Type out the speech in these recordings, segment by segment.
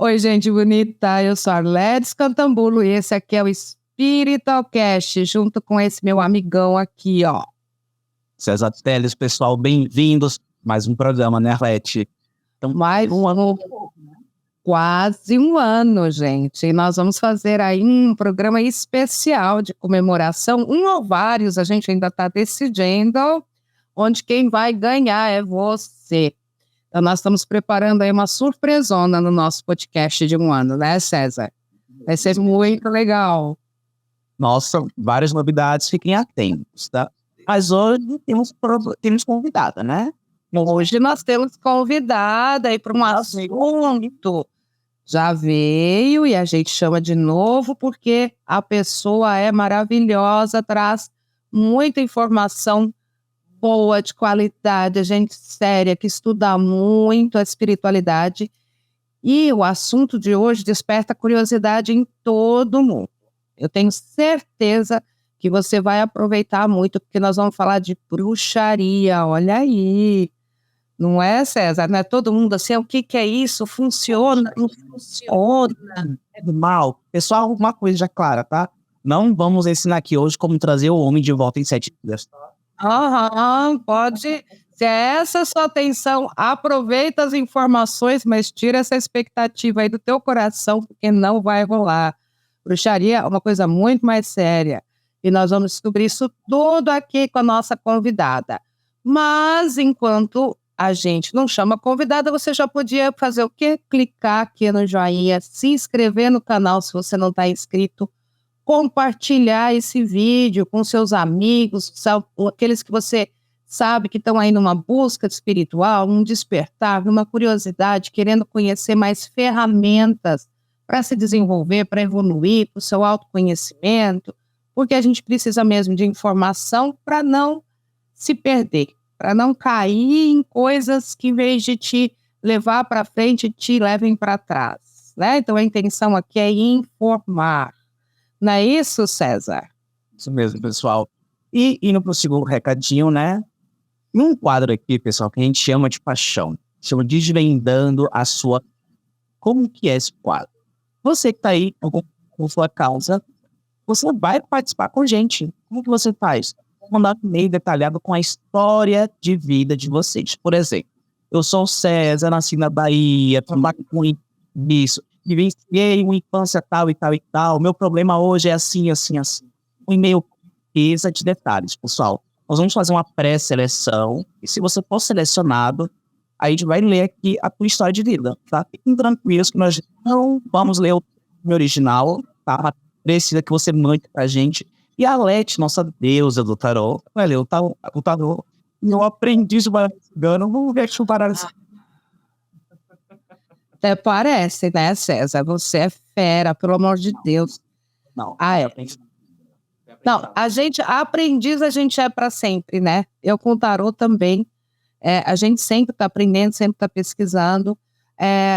Oi, gente bonita, eu sou a Arledes Cantambulo e esse aqui é o Spiritualcast, junto com esse meu amigão aqui, ó. César Teles, pessoal, bem-vindos. Mais um programa, né, Arlete? Então, quase um ano, gente. E nós vamos fazer aí um programa especial de comemoração, um ou vários, a gente ainda está decidindo, onde quem vai ganhar é você. Então, nós estamos preparando aí uma surpresona no nosso podcast de um ano, né, César? Vai ser muito legal. Nossa, várias novidades, fiquem atentos, tá? Mas hoje temos convidada, né? Hoje nós temos convidada aí para um assunto. Já veio e a gente chama de novo porque a pessoa é maravilhosa, traz muita informação boa, de qualidade, gente séria, que estuda muito a espiritualidade. E o assunto de hoje desperta curiosidade em todo mundo. Eu tenho certeza que você vai aproveitar muito, porque nós vamos falar de bruxaria, olha aí. Não é, César? Não é todo mundo assim, o que é isso? Funciona? Não funciona? É do mal. Pessoal, uma coisa já clara, tá? Não vamos ensinar aqui hoje como trazer o homem de volta em 7 dias, tá? Pode. Se é essa a sua atenção, aproveita as informações, mas tira essa expectativa aí do teu coração, porque não vai rolar. Bruxaria é uma coisa muito mais séria. E nós vamos descobrir isso tudo aqui com a nossa convidada. Mas, enquanto a gente não chama convidada, você já podia fazer o quê? Clicar aqui no joinha, se inscrever no canal se você não está inscrito, compartilhar esse vídeo com seus amigos, aqueles que você sabe que estão aí numa busca espiritual, num despertar, numa curiosidade, querendo conhecer mais ferramentas para se desenvolver, para evoluir, para o seu autoconhecimento, porque a gente precisa mesmo de informação para não se perder, para não cair em coisas que, em vez de te levar para frente, te levem para trás, né? Então, a intenção aqui é informar. Não é isso, César? Isso mesmo, pessoal. E indo para o segundo recadinho, né? Um quadro aqui, pessoal, que a gente chama de paixão. Chama Desvendando a Sua... Como que é esse quadro? Você que está aí com sua causa, você vai participar com a gente. Como que você faz? Vou mandar um e-mail detalhado com a história de vida de vocês. Por exemplo, eu sou o César, nasci na Bahia, trabalho com isso, vivenciei uma infância tal e tal e tal, meu problema hoje é assim, assim, assim. Um e-mail riqueza de detalhes, pessoal. Nós vamos fazer uma pré-seleção, e se você for selecionado, a gente vai ler aqui a tua história de vida, tá? Fiquem tranquilos que nós não vamos ler o original, tá? Mas precisa que você mande pra gente. E a Lete, nossa deusa do tarô, vai ler o tarô. E eu aprendi de baralho, vamos ver que o baralho... Até parece, né, César? Você é fera, pelo amor de Deus. Não, Não, aprendiz a gente é para sempre, né? Eu com o tarô também. A gente sempre está aprendendo, sempre está pesquisando.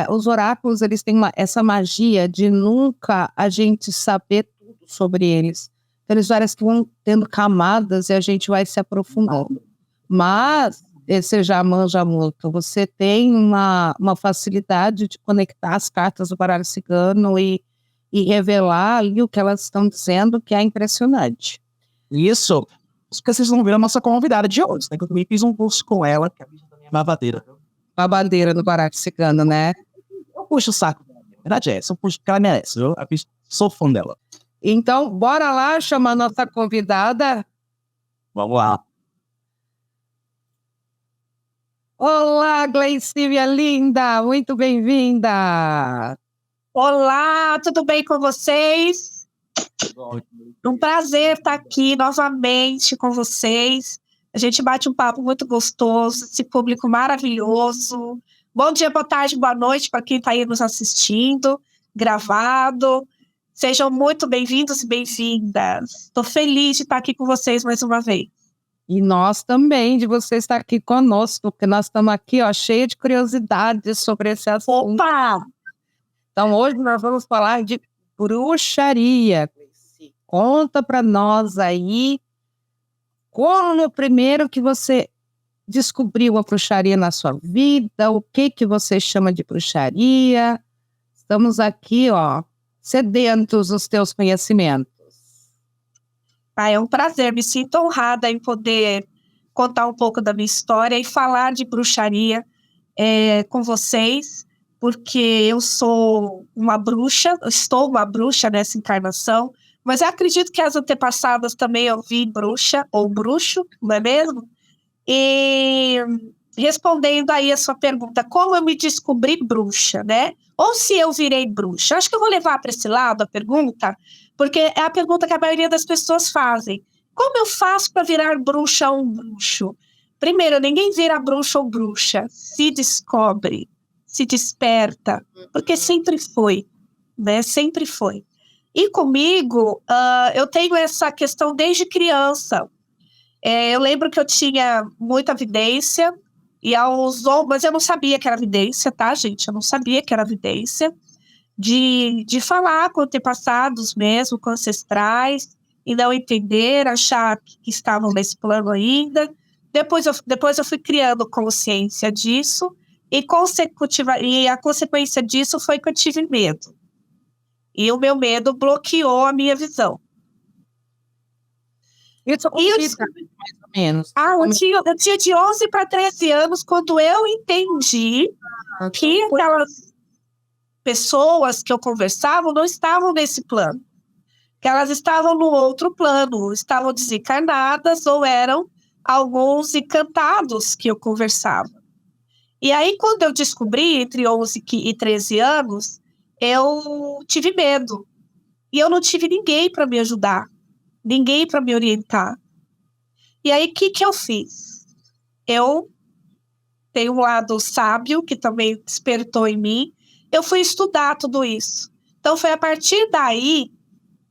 Os oráculos, eles têm essa magia de nunca a gente saber tudo sobre eles. Então, eles várias que vão tendo camadas e a gente vai se aprofundando. Mas você já manja muito. Você tem uma facilidade de conectar as cartas do baralho cigano e revelar ali o que elas estão dizendo, que é impressionante. Isso, porque vocês vão ver a nossa convidada de hoje, né? Que eu também fiz um curso com ela, que é a minha babadeira. Babadeira do baralho cigano, né? Eu puxo o saco dela. A verdade é essa, eu puxo o que ela merece, viu? Eu sou fã dela. Então, bora lá chamar a nossa convidada. Vamos lá. Olá, Gleicívia linda, muito bem-vinda. Olá, tudo bem com vocês? Um prazer estar aqui novamente com vocês. A gente bate um papo muito gostoso, esse público maravilhoso. Bom dia, boa tarde, boa noite para quem está aí nos assistindo, gravado. Sejam muito bem-vindos e bem-vindas. Estou feliz de estar aqui com vocês mais uma vez. E nós também, de você estar aqui conosco, porque nós estamos aqui, ó, cheia de curiosidades sobre esse assunto. Opa! Então, hoje nós vamos falar de bruxaria. Conta para nós aí como primeiro que você descobriu a bruxaria na sua vida, o que você chama de bruxaria. Estamos aqui, ó, sedentos dos teus conhecimentos. É um prazer, me sinto honrada em poder contar um pouco da minha história e falar de bruxaria com vocês, porque eu sou uma bruxa, estou uma bruxa nessa encarnação, mas eu acredito que as antepassadas também eu vi bruxa ou bruxo, não é mesmo? E respondendo aí a sua pergunta, como eu me descobri bruxa, né? Ou se eu virei bruxa? Acho que eu vou levar para esse lado a pergunta, porque é a pergunta que a maioria das pessoas fazem. Como eu faço para virar bruxa ou um bruxo? Primeiro, ninguém vira bruxa ou bruxa. Se descobre, se desperta, porque sempre foi, né? Sempre foi. E comigo, eu tenho essa questão desde criança. Eu lembro que eu tinha muita vidência, mas eu não sabia que era vidência, tá, gente? Eu não sabia que era vidência. De falar com antepassados mesmo, com ancestrais, e não entender, achar que estavam nesse plano ainda. Depois eu fui criando consciência disso, e a consequência disso foi que eu tive medo. E o meu medo bloqueou a minha visão. Isso com mais ou menos. Eu tinha de 11 para 13 anos quando eu entendi que aquelas pessoas que eu conversava não estavam nesse plano, que elas estavam no outro plano, estavam desencarnadas ou eram alguns encantados que eu conversava. E aí, quando eu descobri, entre 11 e 13 anos, eu tive medo. E eu não tive ninguém para me ajudar, ninguém para me orientar. E aí, o que eu fiz? Eu tenho um lado sábio, que também despertou em mim. Eu fui estudar tudo isso. Então, foi a partir daí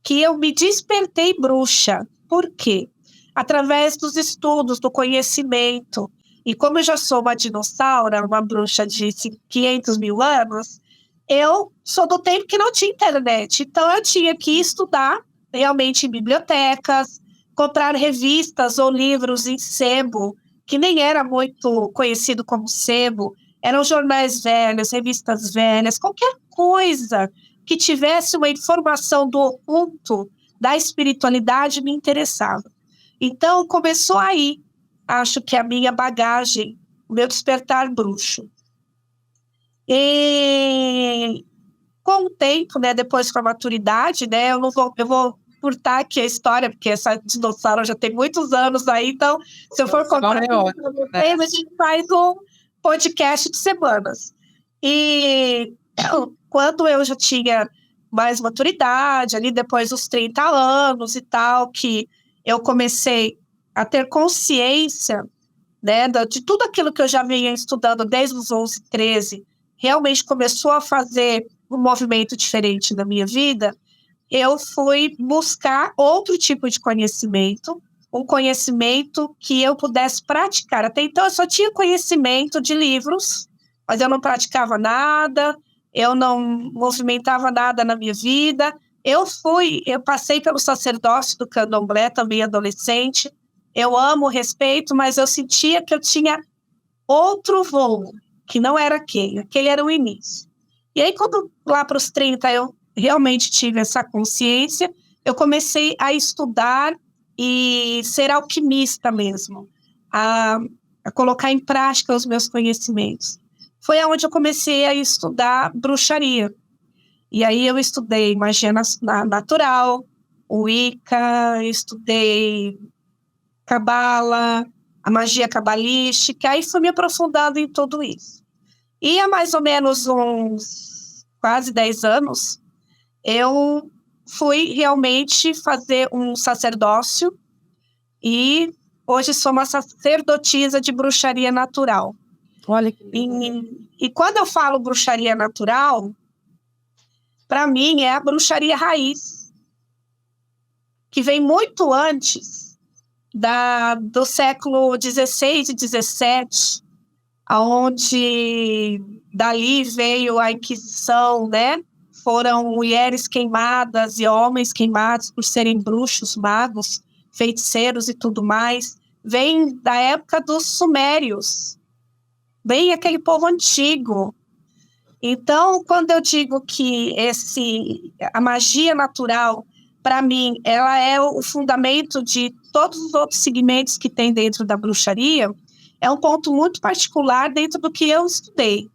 que eu me despertei bruxa. Por quê? Através dos estudos, do conhecimento. E como eu já sou uma dinossauro, uma bruxa de 500 mil anos, eu sou do tempo que não tinha internet. Então, eu tinha que estudar realmente em bibliotecas, comprar revistas ou livros em sebo, que nem era muito conhecido como sebo. Eram jornais velhos, revistas velhas, qualquer coisa que tivesse uma informação do oculto, da espiritualidade, me interessava. Então, começou aí, acho que a minha bagagem, o meu despertar bruxo. E com o tempo, né, depois com a maturidade, né, eu vou curtar aqui a história, porque essa dinossauro já tem muitos anos aí, então, se eu for contar, a gente faz um podcast de semanas. E quando eu já tinha mais maturidade, ali depois dos 30 anos e tal, que eu comecei a ter consciência, né, de tudo aquilo que eu já vinha estudando desde os 11, 13, realmente começou a fazer um movimento diferente na minha vida, eu fui buscar outro tipo de conhecimento, um conhecimento que eu pudesse praticar. Até então, eu só tinha conhecimento de livros, mas eu não praticava nada, eu não movimentava nada na minha vida. Eu passei pelo sacerdócio do candomblé, também adolescente. Eu amo, respeito, mas eu sentia que eu tinha outro voo, que não era aquele era o início. E aí, quando lá para os 30 eu realmente tive essa consciência, eu comecei a estudar e ser alquimista mesmo, a colocar em prática os meus conhecimentos. Foi onde eu comecei a estudar bruxaria. E aí eu estudei magia natural, Wicca, estudei cabala, a magia cabalística, aí fui me aprofundando em tudo isso. E há mais ou menos uns quase 10 anos, eu fui realmente fazer um sacerdócio e hoje sou uma sacerdotisa de bruxaria natural. Olha que e quando eu falo bruxaria natural, para mim é a bruxaria raiz, que vem muito antes do século XVI e XVII, onde dali veio a Inquisição, né? Foram mulheres queimadas e homens queimados por serem bruxos, magos, feiticeiros e tudo mais. Vem da época dos sumérios, bem aquele povo antigo. Então, quando eu digo que a magia natural, para mim, ela é o fundamento de todos os outros segmentos que tem dentro da bruxaria, é um ponto muito particular dentro do que eu estudei,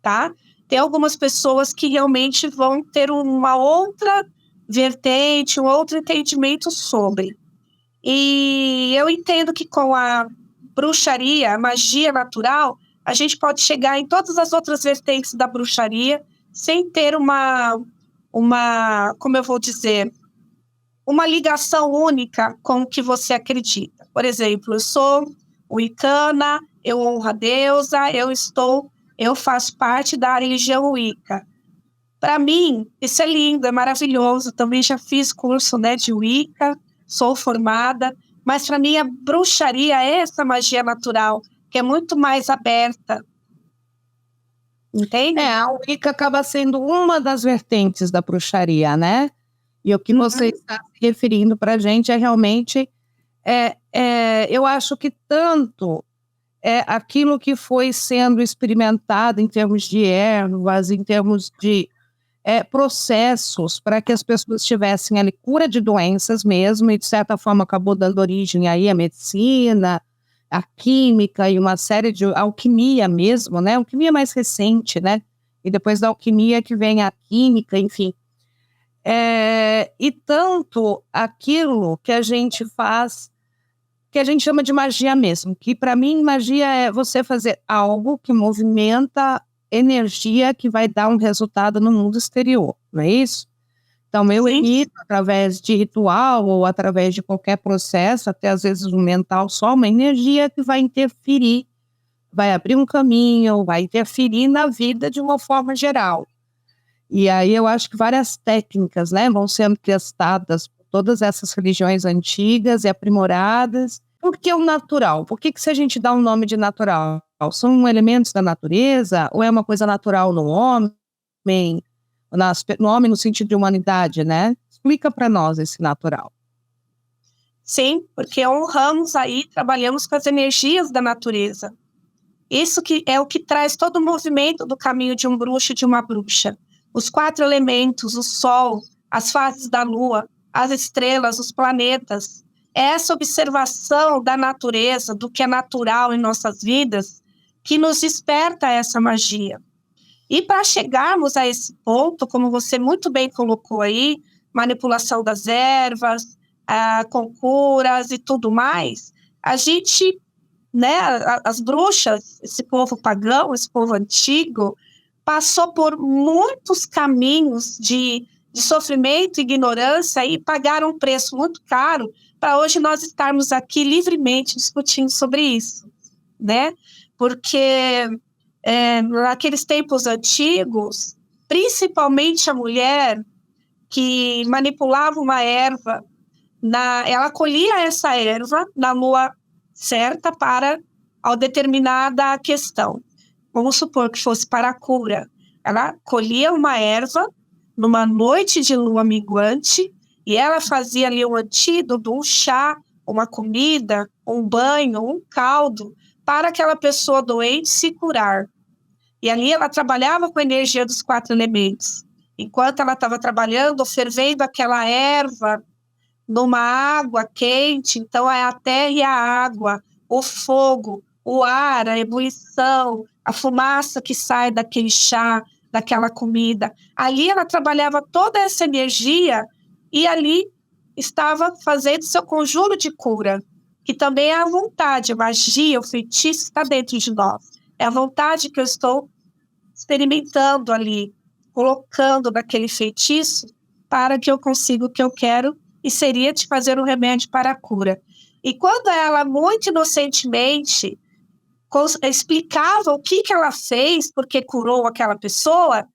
tá? Tem algumas pessoas que realmente vão ter uma outra vertente, um outro entendimento sobre. E eu entendo que com a bruxaria, a magia natural, a gente pode chegar em todas as outras vertentes da bruxaria sem ter como eu vou dizer, uma ligação única com o que você acredita. Por exemplo, eu sou wicana, eu honro a deusa, eu faço parte da religião Wicca. Para mim, isso é lindo, é maravilhoso. Também já fiz curso, né, de Wicca, sou formada, mas para mim a bruxaria é essa magia natural, que é muito mais aberta. Entende? A Wicca acaba sendo uma das vertentes da bruxaria, né? E o que você está se referindo para a gente é realmente, eu acho que tanto aquilo que foi sendo experimentado em termos de ervas, em termos de processos para que as pessoas tivessem ali cura de doenças mesmo, e de certa forma acabou dando origem aí à medicina, à química e uma série de alquimia mesmo, né? Alquimia mais recente, né? E depois da alquimia que vem a química, enfim. E tanto aquilo que a gente faz, que a gente chama de magia mesmo, que para mim magia é você fazer algo que movimenta energia que vai dar um resultado no mundo exterior, não é isso? Então eu emito através de ritual ou através de qualquer processo, até às vezes o mental, só uma energia que vai interferir, vai abrir um caminho, vai interferir na vida de uma forma geral. E aí eu acho que várias técnicas, né, vão sendo testadas por todas essas religiões antigas e aprimoradas. Por que o natural? Por que se a gente dá um nome de natural? São elementos da natureza? Ou é uma coisa natural no homem? No homem no sentido de humanidade, né? Explica para nós esse natural. Sim, porque honramos aí, trabalhamos com as energias da natureza. Isso que é o que traz todo o movimento do caminho de um bruxo e de uma bruxa. Os 4 elementos, o sol, as fases da lua, as estrelas, os planetas. Essa observação da natureza, do que é natural em nossas vidas, que nos desperta essa magia. E para chegarmos a esse ponto, como você muito bem colocou aí, manipulação das ervas, com curas e tudo mais, a gente, né, as bruxas, esse povo pagão, esse povo antigo, passou por muitos caminhos de sofrimento e ignorância e pagaram um preço muito caro para hoje nós estarmos aqui livremente discutindo sobre isso, né? Porque naqueles tempos antigos, principalmente a mulher que manipulava uma erva, ela colhia essa erva na lua certa para a determinada questão. Vamos supor que fosse para a cura. Ela colhia uma erva numa noite de lua minguante e ela fazia ali um antídoto, um chá, uma comida, um banho, um caldo para aquela pessoa doente se curar. E ali ela trabalhava com a energia dos 4 elementos. Enquanto ela estava trabalhando, fervendo aquela erva numa água quente, então é a terra e a água, o fogo, o ar, a ebulição, a fumaça que sai daquele chá, daquela comida. Ali ela trabalhava toda essa energia e ali estava fazendo seu conjuro de cura, que também é a vontade, a magia, o feitiço está dentro de nós. É a vontade que eu estou experimentando ali, colocando naquele feitiço para que eu consiga o que eu quero, e seria de fazer um remédio para a cura. E quando ela, muito inocentemente, explicava o que ela fez, porque curou aquela pessoa,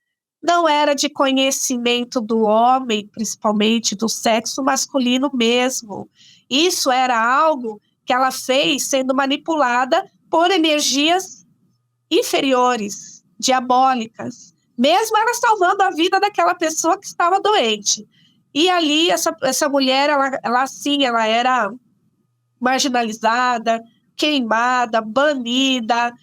não era de conhecimento do homem, principalmente do sexo masculino mesmo. Isso era algo que ela fez sendo manipulada por energias inferiores, diabólicas, mesmo ela salvando a vida daquela pessoa que estava doente. E ali, essa mulher, ela era marginalizada, queimada, banida,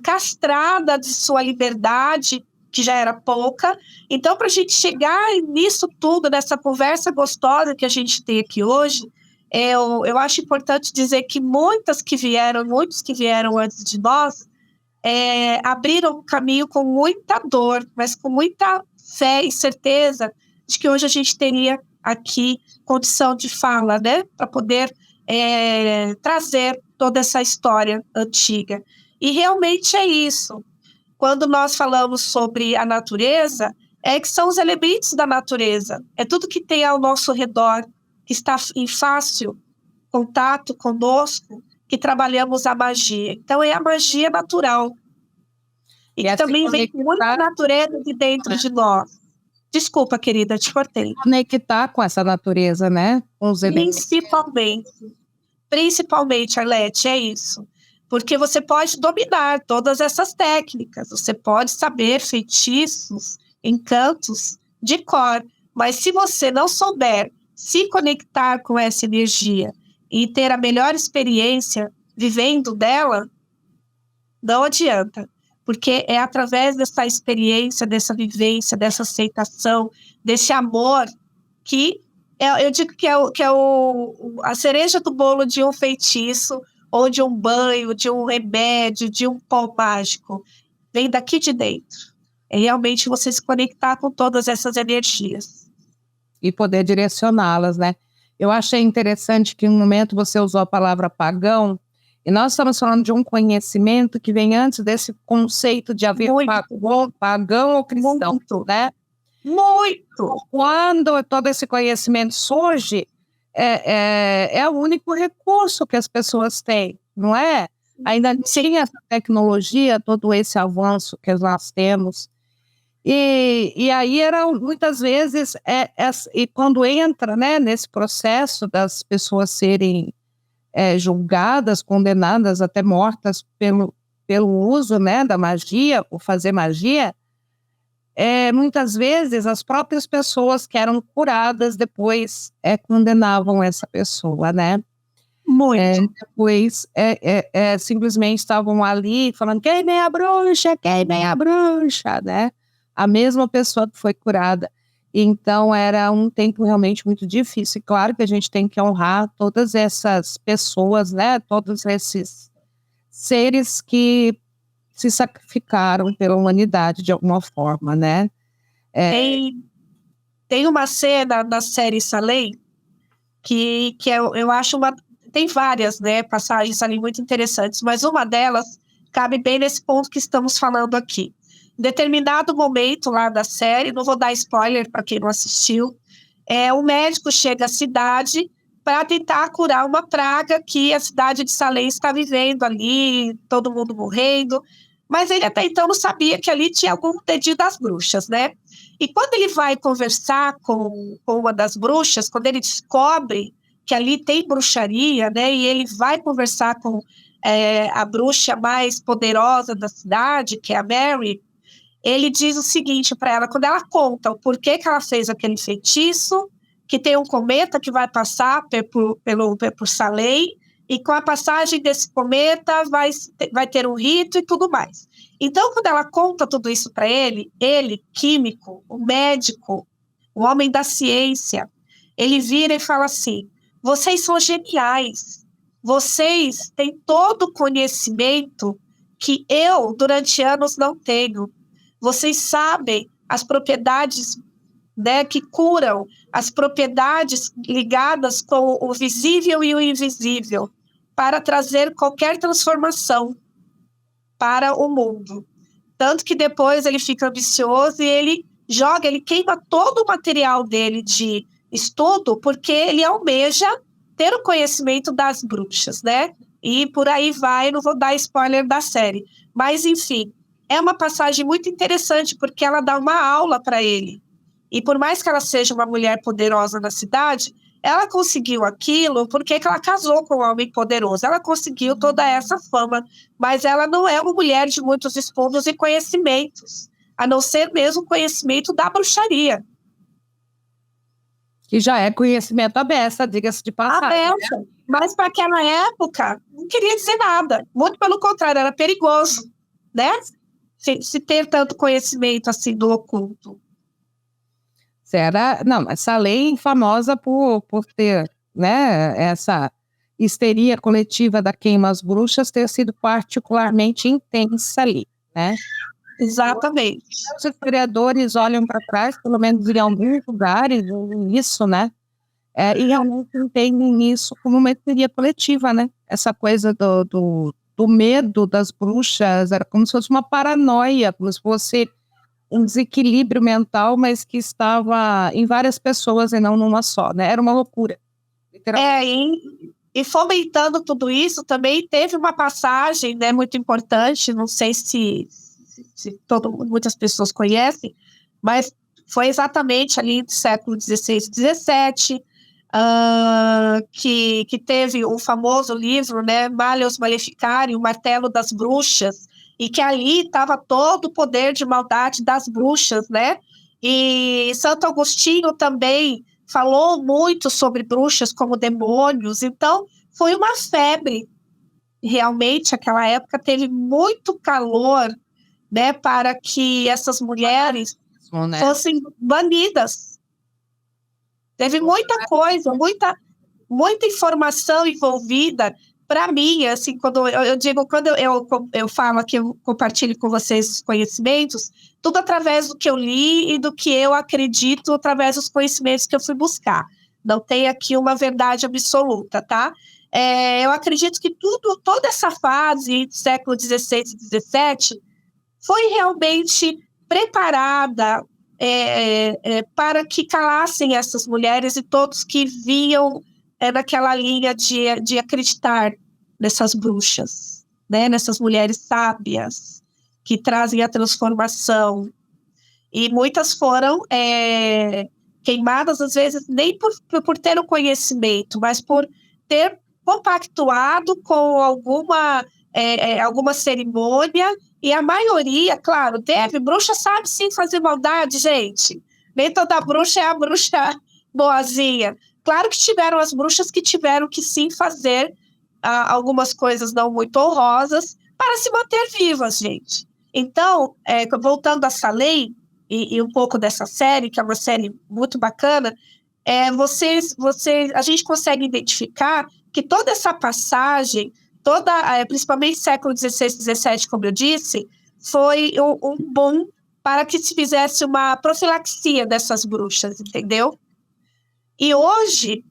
castrada de sua liberdade, que já era pouca. Então, para a gente chegar nisso tudo, nessa conversa gostosa que a gente tem aqui hoje, eu acho importante dizer que muitos que vieram antes de nós, abriram o caminho com muita dor, mas com muita fé e certeza de que hoje a gente teria aqui condição de fala, né, para poder trazer toda essa história antiga. E realmente é isso. Quando nós falamos sobre a natureza, que são os elementos da natureza, é tudo que tem ao nosso redor, que está em fácil contato conosco, que trabalhamos a magia. Então, é a magia natural. E que também vem muita natureza de dentro de nós. Desculpa, querida, te cortei. Conectar com essa natureza, né? Com os elementos. Principalmente, Arlete, é isso. Porque você pode dominar todas essas técnicas, você pode saber feitiços, encantos de cor, mas se você não souber se conectar com essa energia e ter a melhor experiência vivendo dela, não adianta. Porque é através dessa experiência, dessa vivência, dessa aceitação, desse amor, que eu digo que é a cereja do bolo de um feitiço, ou de um banho, de um remédio, de um pó mágico. Vem daqui de dentro. É realmente você se conectar com todas essas energias. E poder direcioná-las, né? Eu achei interessante que em um momento você usou a palavra pagão, e nós estamos falando de um conhecimento que vem antes desse conceito de haver pagão ou cristão, né? Muito! Quando todo esse conhecimento surge, é o único recurso que as pessoas têm, não é? Ainda tinha essa tecnologia, todo esse avanço que nós temos. E aí muitas vezes, e quando entra, né, nesse processo das pessoas serem julgadas, condenadas, até mortas pelo uso, né, da magia, por fazer magia, muitas vezes as próprias pessoas que eram curadas depois condenavam essa pessoa, né? Muito. Depois simplesmente estavam ali falando queimem a bruxa, né? A mesma pessoa que foi curada. Então era um tempo realmente muito difícil. E claro que a gente tem que honrar todas essas pessoas, né? Todos esses seres que se sacrificaram pela humanidade de alguma forma, né? Tem uma cena na série Salem que eu acho tem várias, né, passagens ali muito interessantes, mas uma delas cabe bem nesse ponto que estamos falando aqui. Em determinado momento lá da série, não vou dar spoiler para quem não assistiu, um médico chega à cidade para tentar curar uma praga que a cidade de Salem está vivendo ali, todo mundo morrendo. Mas ele até então não sabia que ali tinha algum dedinho das bruxas, né? E quando ele vai conversar com uma das bruxas, quando ele descobre que ali tem bruxaria, né? E ele vai conversar com a bruxa mais poderosa da cidade, que é a Mary, ele diz o seguinte para ela, quando ela conta o porquê que ela fez aquele feitiço, que tem um cometa que vai passar por Salem, e com a passagem desse cometa vai ter um rito e tudo mais. Então, quando ela conta tudo isso para ele, químico, o médico, o homem da ciência, ele vira e fala assim, vocês são geniais, vocês têm todo o conhecimento que eu, durante anos, não tenho. Vocês sabem as propriedades, né, que curam, as propriedades ligadas com o visível e o invisível, para trazer qualquer transformação para o mundo. Tanto que depois ele fica ambicioso e ele queima todo o material dele de estudo, porque ele almeja ter o conhecimento das bruxas, né? E por aí vai, não vou dar spoiler da série. Mas, enfim, é uma passagem muito interessante, porque ela dá uma aula para ele. E por mais que ela seja uma mulher poderosa na cidade, ela conseguiu aquilo porque ela casou com um homem poderoso. Ela conseguiu toda essa fama, mas ela não é uma mulher de muitos estudos e conhecimentos, a não ser mesmo o conhecimento da bruxaria. Que já é conhecimento aberto, diga-se de passagem. Aberta, né? Mas para aquela época não queria dizer nada. Muito pelo contrário, era perigoso, né? se ter tanto conhecimento assim do oculto. Não, essa lei famosa por ter, né, essa histeria coletiva da queima às bruxas ter sido particularmente intensa ali, né? Exatamente. Os historiadores olham para trás, pelo menos em alguns lugares, isso, né? E realmente entendem isso como uma histeria coletiva, né? Essa coisa do medo das bruxas, era como se fosse uma paranoia, como se fosse um desequilíbrio mental, mas que estava em várias pessoas e não numa só, né? Era uma loucura. E fomentando tudo isso, também teve uma passagem, né, muito importante, não sei se muitas pessoas conhecem, mas foi exatamente ali do século XVI e XVII, que teve o famoso livro, né, Malleus Maleficari, o Martelo das Bruxas, e que ali estava todo o poder de maldade das bruxas, né? E Santo Agostinho também falou muito sobre bruxas como demônios, então foi uma febre. Realmente, aquela época teve muito calor, né, para que essas mulheres fossem banidas. Teve muita coisa, muita informação envolvida. Para mim, assim, quando eu falo que eu compartilho com vocês conhecimentos, tudo através do que eu li e do que eu acredito através dos conhecimentos que eu fui buscar. Não tem aqui uma verdade absoluta, tá? Eu acredito que toda essa fase do século XVI e XVII foi realmente preparada para que calassem essas mulheres e todos que viam naquela linha de acreditar nessas bruxas, né? Nessas mulheres sábias que trazem a transformação. E muitas foram queimadas, às vezes, nem por ter o conhecimento, mas por ter compactuado com alguma cerimônia. E a maioria, claro, bruxa sabe sim fazer maldade, gente. Nem toda bruxa é a bruxa boazinha. Claro que tiveram as bruxas que tiveram que sim fazer algumas coisas não muito honrosas para se manter vivas, gente. Então, voltando a essa lei e um pouco dessa série, que é uma série muito bacana, a gente consegue identificar que toda essa passagem, principalmente século XVI e XVII, como eu disse, foi um boom para que se fizesse uma profilaxia dessas bruxas, entendeu? E hoje,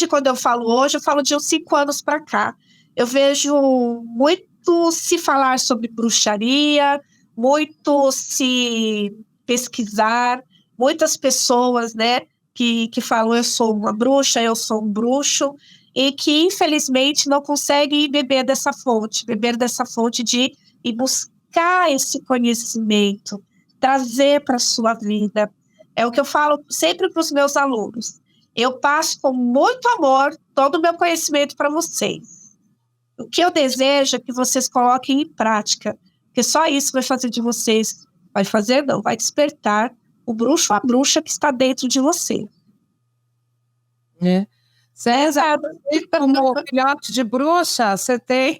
quando eu falo de uns 5 anos para cá, eu vejo muito se falar sobre bruxaria, muito se pesquisar, muitas pessoas, né, que falam eu sou uma bruxa, eu sou um bruxo, e que infelizmente não conseguem beber dessa fonte de ir buscar esse conhecimento, trazer para a sua vida. É o que eu falo sempre para os meus alunos. Eu passo com muito amor todo o meu conhecimento para vocês. O que eu desejo é que vocês coloquem em prática, porque só isso vai fazer de vocês, vai despertar o bruxo ou a bruxa que está dentro de você. César, como filhote de bruxa, você tem...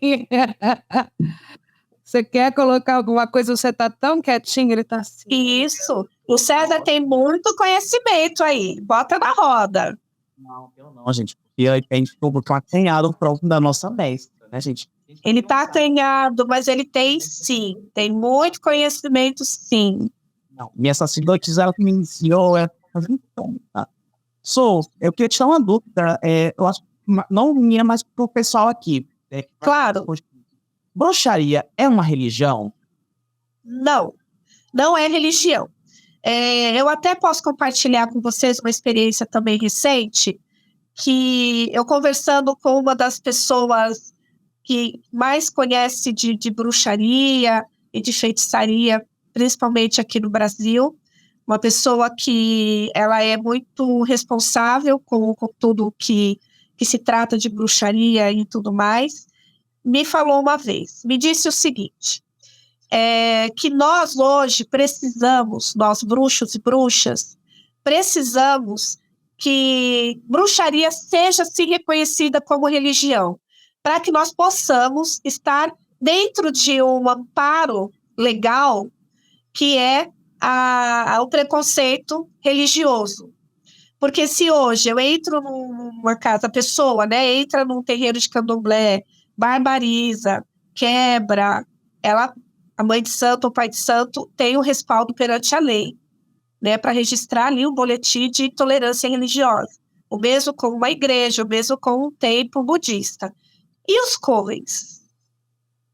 Você quer colocar alguma coisa, você está tão quietinho, ele está assim. Isso. O César tem muito conhecimento aí. Bota na roda. Não, eu não, gente. Porque a gente ficou acanhado próximo da nossa mestra, né, gente? Ele está acanhado, mas ele tem sim. Tem muito conhecimento, sim. Não, minha sacerdotisa, ela que me ensinou, tá? Eu queria te dar uma dúvida. Eu acho que não minha, mas pro pessoal aqui. Claro. Bruxaria é uma religião? Não, não é religião. Eu até posso compartilhar com vocês uma experiência também recente, que eu conversando com uma das pessoas que mais conhece de bruxaria e de feitiçaria, principalmente aqui no Brasil, uma pessoa que ela é muito responsável com tudo que se trata de bruxaria e tudo mais, me falou uma vez, me disse o seguinte, que nós hoje precisamos, nós bruxos e bruxas, precisamos que bruxaria seja assim reconhecida como religião, para que nós possamos estar dentro de um amparo legal, que é o preconceito religioso. Porque se hoje eu entro numa casa, a pessoa, né, entra num terreiro de candomblé, barbariza, quebra, a mãe de santo ou pai de santo tem o respaldo perante a lei, né, para registrar ali um boletim de intolerância religiosa. O mesmo com uma igreja, o mesmo com um templo budista. E os covens?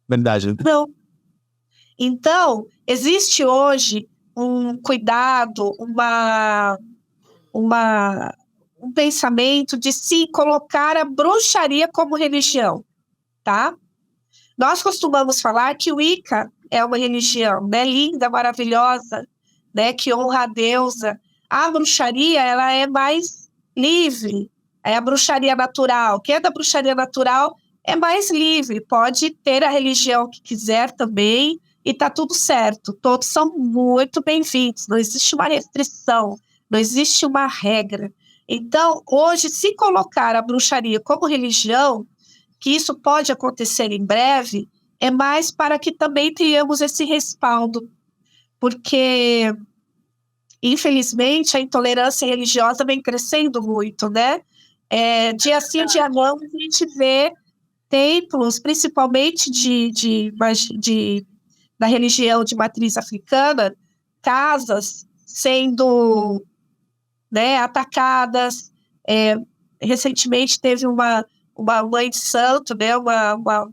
Verdade. Não. Então, existe hoje um cuidado, um pensamento de se colocar a bruxaria como religião, tá? Nós costumamos falar que o Wicca é uma religião, né, linda, maravilhosa, né, que honra a deusa. A bruxaria, ela é mais livre, é a bruxaria natural. Quem é da bruxaria natural é mais livre, pode ter a religião que quiser também, e tá tudo certo. Todos são muito bem-vindos, não existe uma restrição, não existe uma regra. Então, hoje, se colocar a bruxaria como religião, que isso pode acontecer em breve, é mais para que também tenhamos esse respaldo, porque, infelizmente, a intolerância religiosa vem crescendo muito, né? Dia sim, dia não, a gente vê templos, principalmente da religião de matriz africana, casas sendo, né, atacadas. Recentemente teve uma mãe de santo, né, uma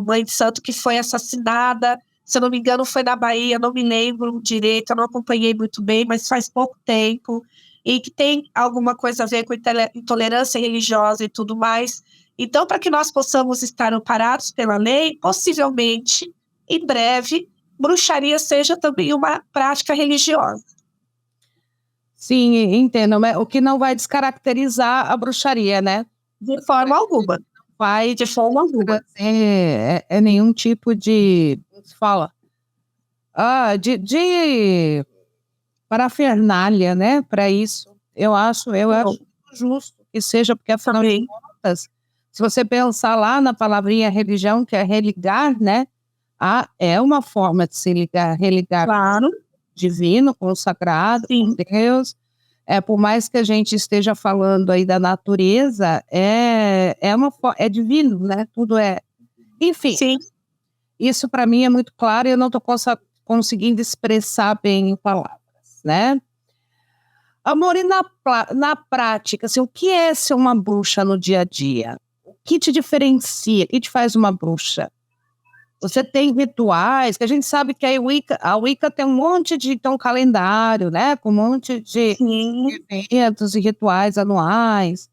mãe de santo que foi assassinada, se eu não me engano foi na Bahia, não me lembro direito, eu não acompanhei muito bem, mas faz pouco tempo, e que tem alguma coisa a ver com intolerância religiosa e tudo mais. Então, para que nós possamos estar amparados pela lei, possivelmente, em breve, bruxaria seja também uma prática religiosa. Sim, entendo. Mas o que não vai descaracterizar a bruxaria, né? De forma alguma. Vai De forma alguma. Nenhum tipo de, como se fala? De parafernália, né? Para isso. Eu acho justo que seja, porque afinal de contas, se você pensar lá na palavrinha religião, que é religar, né? É uma forma de se religar Claro. com o divino, com o sagrado, Sim. com Deus. Por mais que a gente esteja falando aí da natureza, é divino, né? Tudo é. Enfim, Sim. Isso para mim é muito claro e eu não estou conseguindo expressar bem em palavras, né? Amor, e na prática, assim, o que é ser uma bruxa no dia a dia? O que te diferencia? O que te faz uma bruxa? Você tem rituais, que a gente sabe que a Wicca tem um monte tem um calendário, né? Com um monte de eventos e rituais anuais.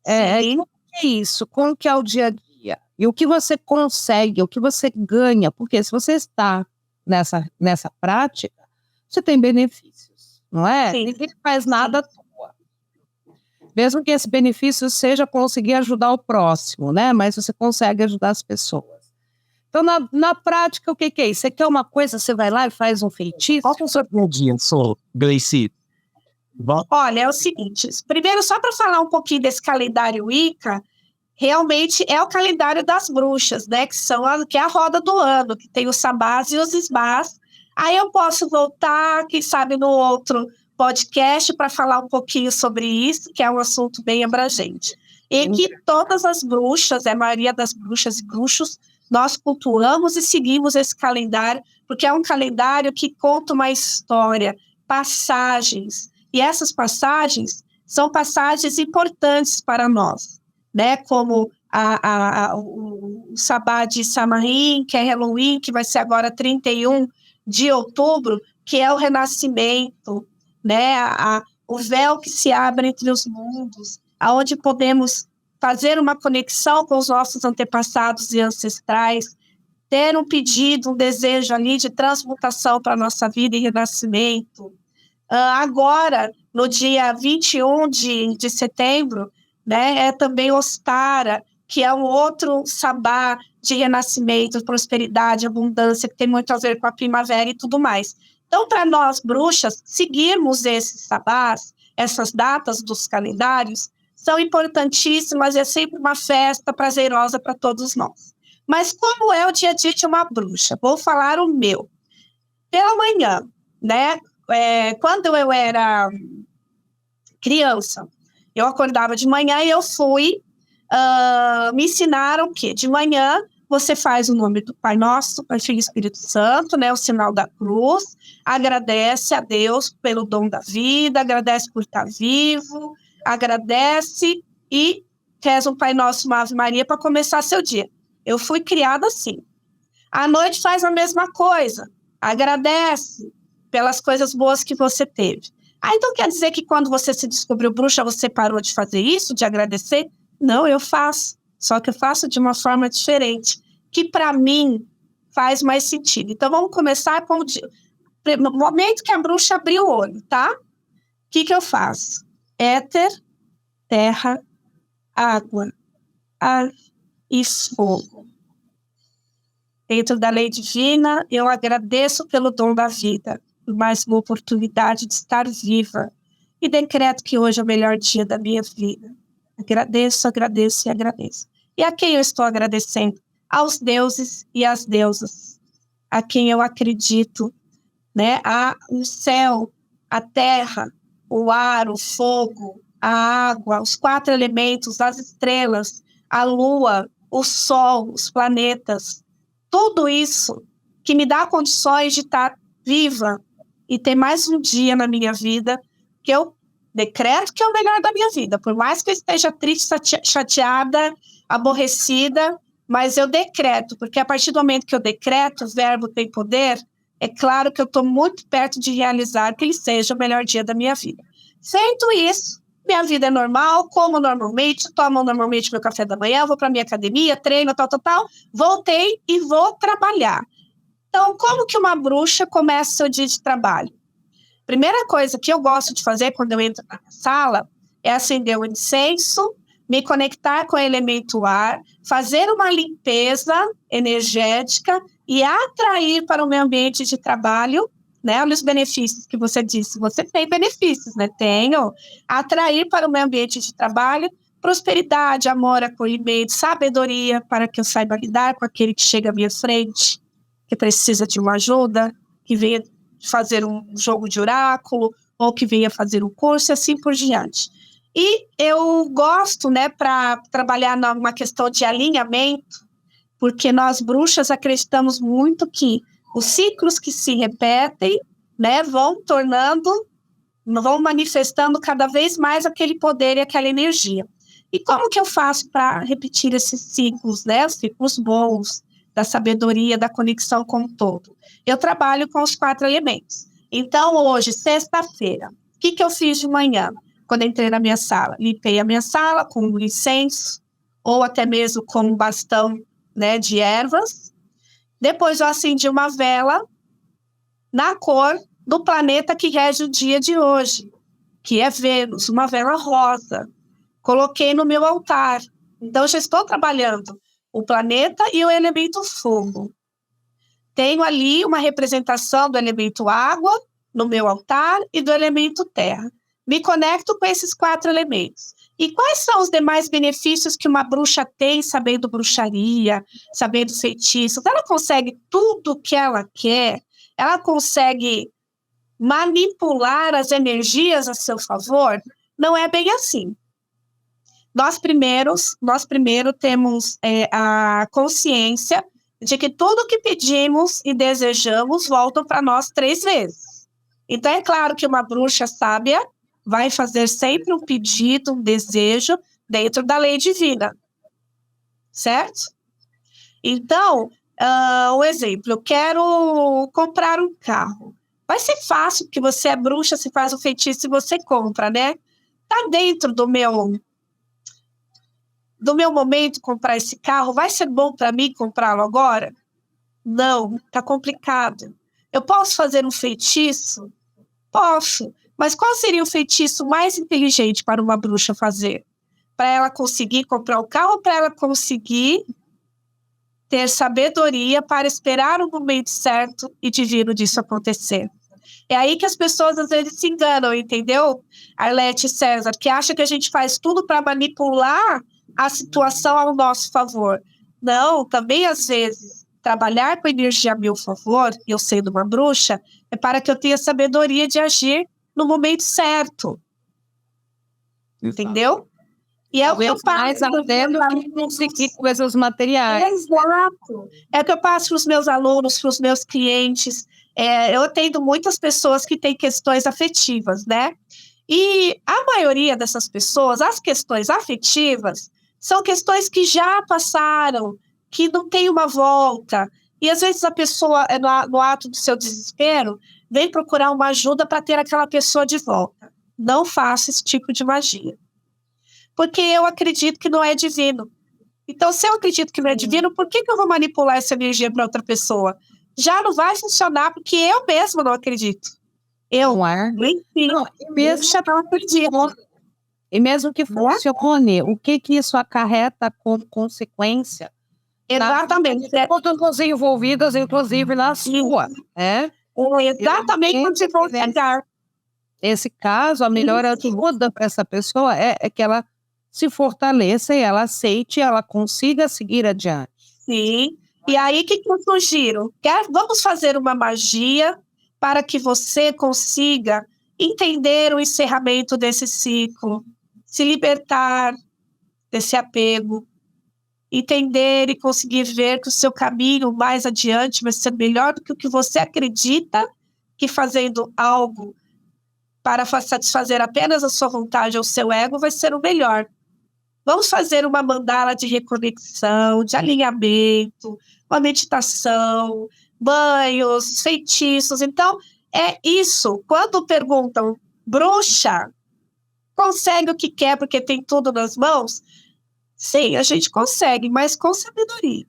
Como que é isso? Como que é o dia a dia? E o que você consegue, o que você ganha? Porque se você está nessa prática, você tem benefícios, não é? Sim. Ninguém faz nada à toa. Mesmo que esse benefício seja conseguir ajudar o próximo, né? Mas você consegue ajudar as pessoas. Então, na prática, o que é isso? Você quer uma coisa, você vai lá e faz um feitiço? Qual que é o seu dia, Gleice? Olha, é o seguinte, primeiro, só para falar um pouquinho desse calendário Wicca, realmente é o calendário das bruxas, né? Que é a roda do ano, que tem os sabás e os esbás. Aí eu posso voltar, quem sabe, no outro podcast para falar um pouquinho sobre isso, que é um assunto bem abrangente. E que todas as bruxas, a maioria das bruxas e bruxos, nós cultuamos e seguimos esse calendário, porque é um calendário que conta uma história, passagens, e essas passagens são passagens importantes para nós, né? Como o Sabá de Samarim, que é Halloween, que vai ser agora 31 de outubro, que é o renascimento, né? O véu que se abre entre os mundos, aonde podemos fazer uma conexão com os nossos antepassados e ancestrais, ter um pedido, um desejo ali de transmutação para a nossa vida e renascimento. Agora, no dia 21 de setembro, né, é também Ostara, que é um outro sabá de renascimento, prosperidade, abundância, que tem muito a ver com a primavera e tudo mais. Então, para nós, bruxas, seguirmos esses sabás, essas datas dos calendários, são importantíssimas, é sempre uma festa prazerosa para todos nós. Mas como é o dia a dia de uma bruxa? Vou falar o meu. pela manhã, né? Quando eu era criança, eu acordava de manhã e eu fui... me ensinaram que de manhã você faz o nome do Pai Nosso, Pai, Filho e Espírito Santo, né, o sinal da cruz, agradece a Deus pelo dom da vida, agradece por estar vivo, agradece e reza um Pai Nosso, uma Ave Maria para começar seu dia. Eu fui criada assim. À noite faz a mesma coisa, agradece pelas coisas boas que você teve. Então quer dizer que quando você se descobriu bruxa, você parou de fazer isso, de agradecer? Não, eu faço, só que eu faço de uma forma diferente, que para mim faz mais sentido. Então vamos começar com no momento que a bruxa abriu o olho, tá? O que eu faço? Éter, terra, água, ar e fogo. Dentro da lei divina, eu agradeço pelo dom da vida, por mais uma oportunidade de estar viva, e decreto que hoje é o melhor dia da minha vida. Agradeço, agradeço e agradeço. E a quem eu estou agradecendo? Aos deuses e às deusas, a quem eu acredito, né? O céu, a terra, o ar, o fogo, a água, os 4 elementos, as estrelas, a lua, o sol, os planetas, tudo isso que me dá condições de estar viva e ter mais um dia na minha vida que eu decreto que é o melhor da minha vida, por mais que eu esteja triste, chateada, aborrecida, mas eu decreto, porque a partir do momento que eu decreto, o verbo tem poder, é claro que eu estou muito perto de realizar que ele seja o melhor dia da minha vida. Feito isso, minha vida é normal, como normalmente, tomo normalmente meu café da manhã, vou para minha academia, treino, tal, voltei e vou trabalhar. Então, como que uma bruxa começa seu dia de trabalho? Primeira coisa que eu gosto de fazer quando eu entro na sala é acender o incenso, me conectar com o elemento ar, fazer uma limpeza energética e atrair para o meu ambiente de trabalho, né? Olha os benefícios que você disse. Você tem benefícios, né? Tenho. Atrair para o meu ambiente de trabalho prosperidade, amor, acolhimento, sabedoria para que eu saiba lidar com aquele que chega à minha frente, que precisa de uma ajuda, que venha fazer um jogo de oráculo, ou que venha fazer um curso, e assim por diante. E eu gosto, né, para trabalhar numa questão de alinhamento, porque nós bruxas acreditamos muito que os ciclos que se repetem, né, vão manifestando cada vez mais aquele poder e aquela energia. E como que eu faço para repetir esses ciclos, né, os ciclos bons, da sabedoria, da conexão com o todo? Eu trabalho com os 4 elementos. Então, hoje, sexta-feira, o que eu fiz de manhã? Quando entrei na minha sala, limpei a minha sala com um incenso, ou até mesmo com um bastão, né, de ervas. Depois eu acendi uma vela na cor do planeta que rege o dia de hoje, que é Vênus, uma vela rosa. Coloquei no meu altar. Então, já estou trabalhando o planeta e o elemento fogo. Tenho ali uma representação do elemento água no meu altar e do elemento terra. Me conecto com esses 4 elementos. E quais são os demais benefícios que uma bruxa tem sabendo bruxaria, sabendo feitiços? Ela consegue tudo o que ela quer? Ela consegue manipular as energias a seu favor? Não é bem assim. Nós primeiro temos a consciência de que tudo que pedimos e desejamos volta para nós 3 vezes. Então, é claro que uma bruxa sábia vai fazer sempre um pedido, um desejo dentro da lei divina, certo? Então, um exemplo, eu quero comprar um carro. Vai ser fácil, porque você é bruxa, você faz o feitiço e você compra, né? Está dentro do meu momento comprar esse carro, vai ser bom para mim comprá-lo agora? Não, está complicado. Eu posso fazer um feitiço? Posso, mas qual seria o feitiço mais inteligente para uma bruxa fazer? Para ela conseguir comprar o carro ou para ela conseguir ter sabedoria para esperar o momento certo e divino disso acontecer? É aí que as pessoas às vezes se enganam, entendeu? Arlete e César, que acha que a gente faz tudo para manipular a situação ao nosso favor. Não, também às vezes trabalhar com energia a meu favor, eu sendo uma bruxa, é para que eu tenha sabedoria de agir no momento certo. Entendeu? E é o que eu mais passo. adendo que conseguir coisas materiais. Exato. É o que eu passo para os meus alunos, para os meus clientes. Eu atendo muitas pessoas que têm questões afetivas, né? E a maioria dessas pessoas, as questões afetivas, são questões que já passaram, que não tem uma volta. E às vezes a pessoa, no ato do seu desespero, vem procurar uma ajuda para ter aquela pessoa de volta. Não faça esse tipo de magia. Porque eu acredito que não é divino. Então, se eu acredito que não é divino, por que eu vou manipular essa energia para outra pessoa? Já não vai funcionar, porque eu mesma não acredito. Eu, Não é? enfim, Não, não acredito. E mesmo que funcione, o que isso acarreta como consequência? Exatamente. Todos envolvidos, inclusive na sua, né? Exatamente onde vão chegar. Nesse caso, a melhor ajuda para essa pessoa é que ela se fortaleça e ela aceite e ela consiga seguir adiante. Sim. E aí, o que eu sugiro? Vamos fazer uma magia para que você consiga entender o encerramento desse ciclo, se libertar desse apego, entender e conseguir ver que o seu caminho mais adiante vai ser melhor do que o que você acredita que fazendo algo para satisfazer apenas a sua vontade ou o seu ego vai ser o melhor. Vamos fazer uma mandala de reconexão, de alinhamento, uma meditação, banhos, feitiços. Então, é isso. Quando perguntam, bruxa, consegue o que quer porque tem tudo nas mãos? Sim, a gente consegue, mas com sabedoria.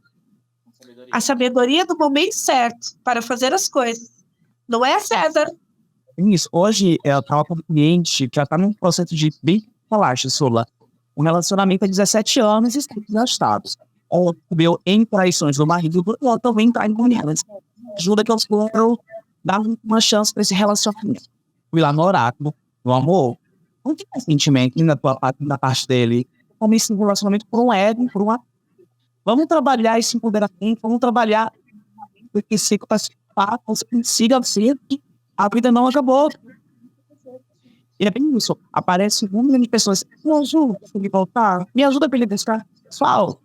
A sabedoria do momento certo para fazer as coisas. Não é, César? Isso. Hoje, eu estava com um cliente que já está num processo de bem falaste, Sula. Um relacionamento há 17 anos e está desastados. Ou meu em traições do marido, ou também trai com elas. Ajuda que eu quero dar uma chance para esse relacionamento. Fui lá no oráculo, no amor. Não tem sentimento na parte dele. Como esse relacionamento por um ego, por uma. Vamos trabalhar esse empoderamento, vamos trabalhar esse participar, consiga ser que a vida não acabou. E é bem isso. Aparece um milhão de pessoas. Me ajuda para ele voltar. Me ajuda para ele buscar. Pessoal,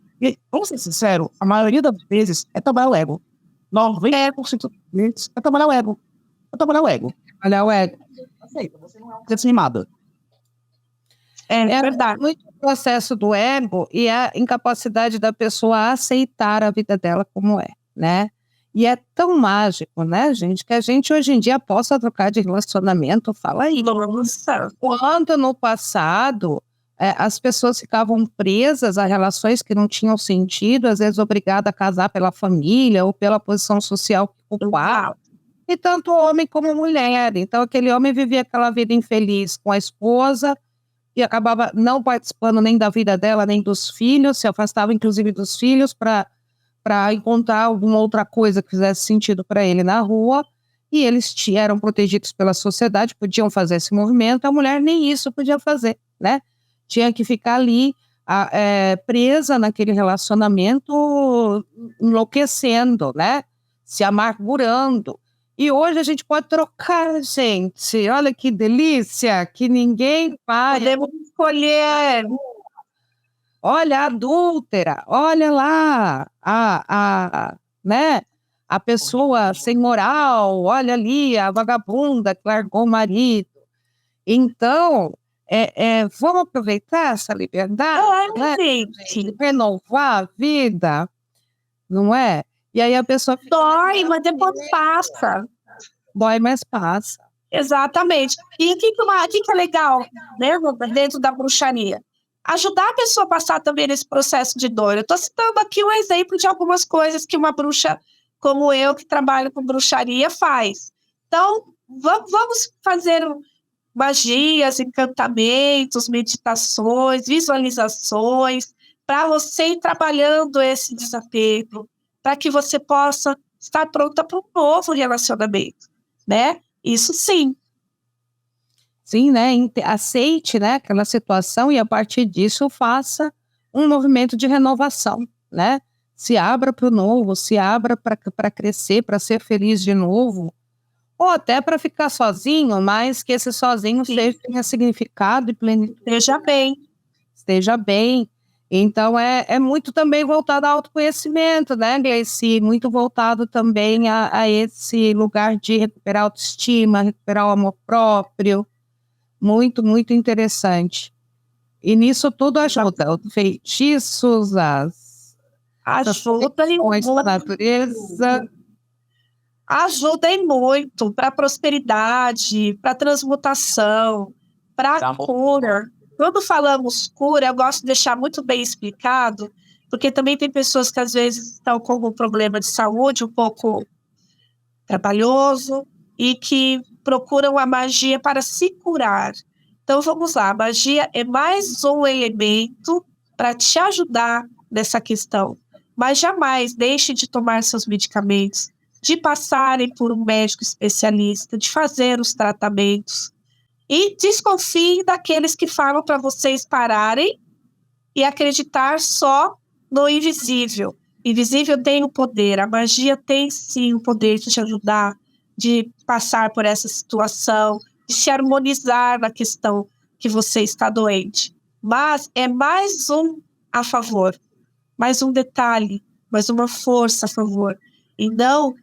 vamos ser sinceros, a maioria das vezes é trabalhar o ego. 90% das vezes é trabalhar o ego. É trabalhar o ego. Olha o ego. Aceita, você não é uma desanimada. É verdade. Muito o processo do ego e a incapacidade da pessoa aceitar a vida dela como é, né? E é tão mágico, né, gente, que a gente hoje em dia possa trocar de relacionamento, fala aí. Nossa. Quando no passado as pessoas ficavam presas a relações que não tinham sentido, às vezes obrigada a casar pela família ou pela posição social que ocupava, e tanto homem como mulher. Então aquele homem vivia aquela vida infeliz com a esposa e acabava não participando nem da vida dela, nem dos filhos, se afastava inclusive dos filhos para encontrar alguma outra coisa que fizesse sentido para ele na rua, e eles eram protegidos pela sociedade, podiam fazer esse movimento, a mulher nem isso podia fazer, né? Tinha que ficar ali presa naquele relacionamento, enlouquecendo, né? Se amargurando. E hoje a gente pode trocar, gente. Olha que delícia, que ninguém pare. Podemos escolher. Olha a adúltera, olha lá, né? A pessoa sem moral, olha ali, a vagabunda que largou o marido. Então, vamos aproveitar essa liberdade, né? Gente. Renovar a vida, não é? E aí a pessoa fica... Dói, mas depois passa. Dói, mas passa. Exatamente. E o que é legal, né, dentro da bruxaria? Ajudar a pessoa a passar também nesse processo de dor. Eu estou citando aqui um exemplo de algumas coisas que uma bruxa como eu, que trabalho com bruxaria, faz. Então, vamos fazer magias, encantamentos, meditações, visualizações, para você ir trabalhando esse desapego, para que você possa estar pronta para um novo relacionamento, né? Isso sim. Sim, né? Aceite, né, aquela situação e a partir disso faça um movimento de renovação, né? se abra para o novo, se abra para crescer, para ser feliz de novo, ou até para ficar sozinho, mas que esse sozinho tenha significado e plenitude. Esteja bem. Então, é muito também voltado ao autoconhecimento, né, Gleice? Muito voltado também a esse lugar de recuperar a autoestima, recuperar o amor próprio. Muito, muito interessante. E nisso tudo ajuda. Os feitiços, as questões da natureza. Ajudem muito para a prosperidade, para a transmutação, para a cura. Quando falamos cura, eu gosto de deixar muito bem explicado, porque também tem pessoas que às vezes estão com um problema de saúde um pouco trabalhoso e que procuram a magia para se curar. Então vamos lá, a magia é mais um elemento para te ajudar nessa questão, mas jamais deixe de tomar seus medicamentos, de passarem por um médico especialista, de fazer os tratamentos. E desconfie daqueles que falam para vocês pararem e acreditar só no invisível. Invisível tem o poder, a magia tem sim o poder de te ajudar, de passar por essa situação, de se harmonizar na questão que você está doente. Mas é mais um a favor, mais um detalhe, mais uma força a favor. E não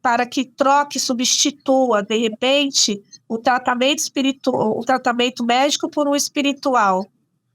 para que troque, substitua, de repente, o tratamento espiritual, o tratamento médico por um espiritual.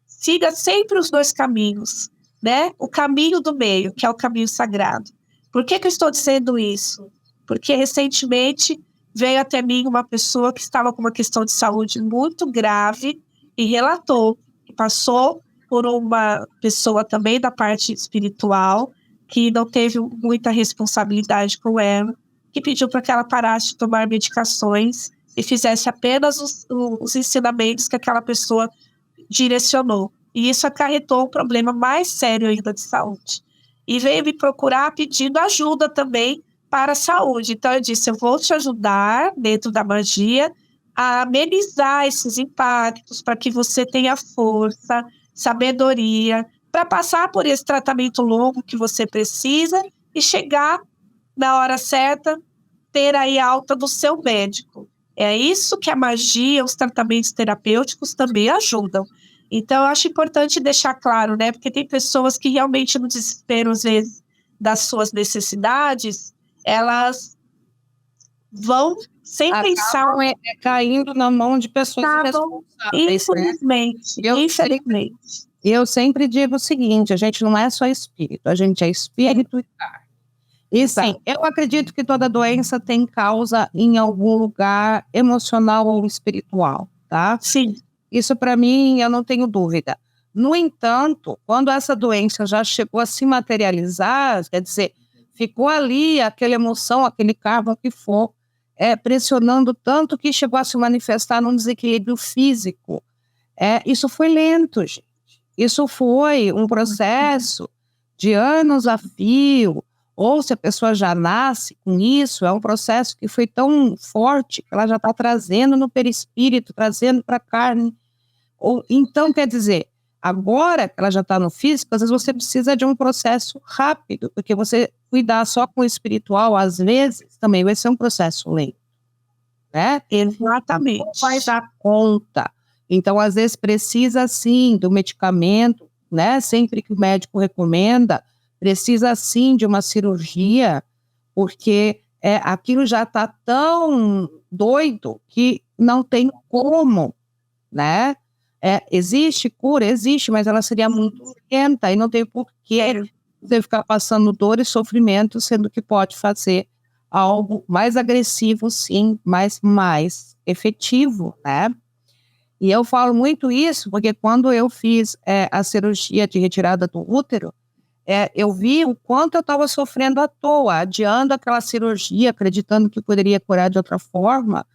Siga sempre os dois caminhos, né? O caminho do meio, que é o caminho sagrado. Por que eu estou dizendo isso? Porque recentemente veio até mim uma pessoa que estava com uma questão de saúde muito grave e relatou que passou por uma pessoa também da parte espiritual que não teve muita responsabilidade com ela, que pediu para que ela parasse de tomar medicações e fizesse apenas os ensinamentos que aquela pessoa direcionou. E isso acarretou um problema mais sério ainda de saúde. E veio me procurar pedindo ajuda também para a saúde. Então eu disse, eu vou te ajudar dentro da magia a amenizar esses impactos para que você tenha força, sabedoria, para passar por esse tratamento longo que você precisa e chegar na hora certa, ter aí a alta do seu médico. É isso que a magia, os tratamentos terapêuticos também ajudam. Então, eu acho importante deixar claro, né? Porque tem pessoas que realmente no desespero, às vezes, das suas necessidades, elas vão sem pensar... caindo na mão de pessoas irresponsáveis. Infelizmente. Eu sempre digo o seguinte, a gente não é só espírito, a gente é espírito e carne. E sim, eu acredito que toda doença tem causa em algum lugar emocional ou espiritual, tá? Sim. Isso para mim, eu não tenho dúvida. No entanto, quando essa doença já chegou a se materializar, quer dizer, ficou ali aquela emoção, aquele karma, o que for, pressionando tanto que chegou a se manifestar num desequilíbrio físico. Isso foi lento, gente. Isso foi um processo de anos a fio, ou se a pessoa já nasce com isso, é um processo que foi tão forte que ela já está trazendo no perispírito, trazendo para a carne. Então, quer dizer, agora que ela já está no físico, às vezes você precisa de um processo rápido, porque você cuidar só com o espiritual, às vezes, também vai ser um processo lento, né? Exatamente. Não vai dar conta. Então, às vezes, precisa, sim, do medicamento, né? Sempre que o médico recomenda, precisa, sim, de uma cirurgia, porque aquilo já está tão doido que não tem como, né? Existe cura? Existe, mas ela seria muito lenta e não tem porquê você ficar passando dor e sofrimento, sendo que pode fazer algo mais agressivo, sim, mas mais efetivo, né? E eu falo muito isso porque quando eu fiz a cirurgia de retirada do útero, eu vi o quanto eu estava sofrendo à toa, adiando aquela cirurgia, acreditando que poderia curar de outra forma,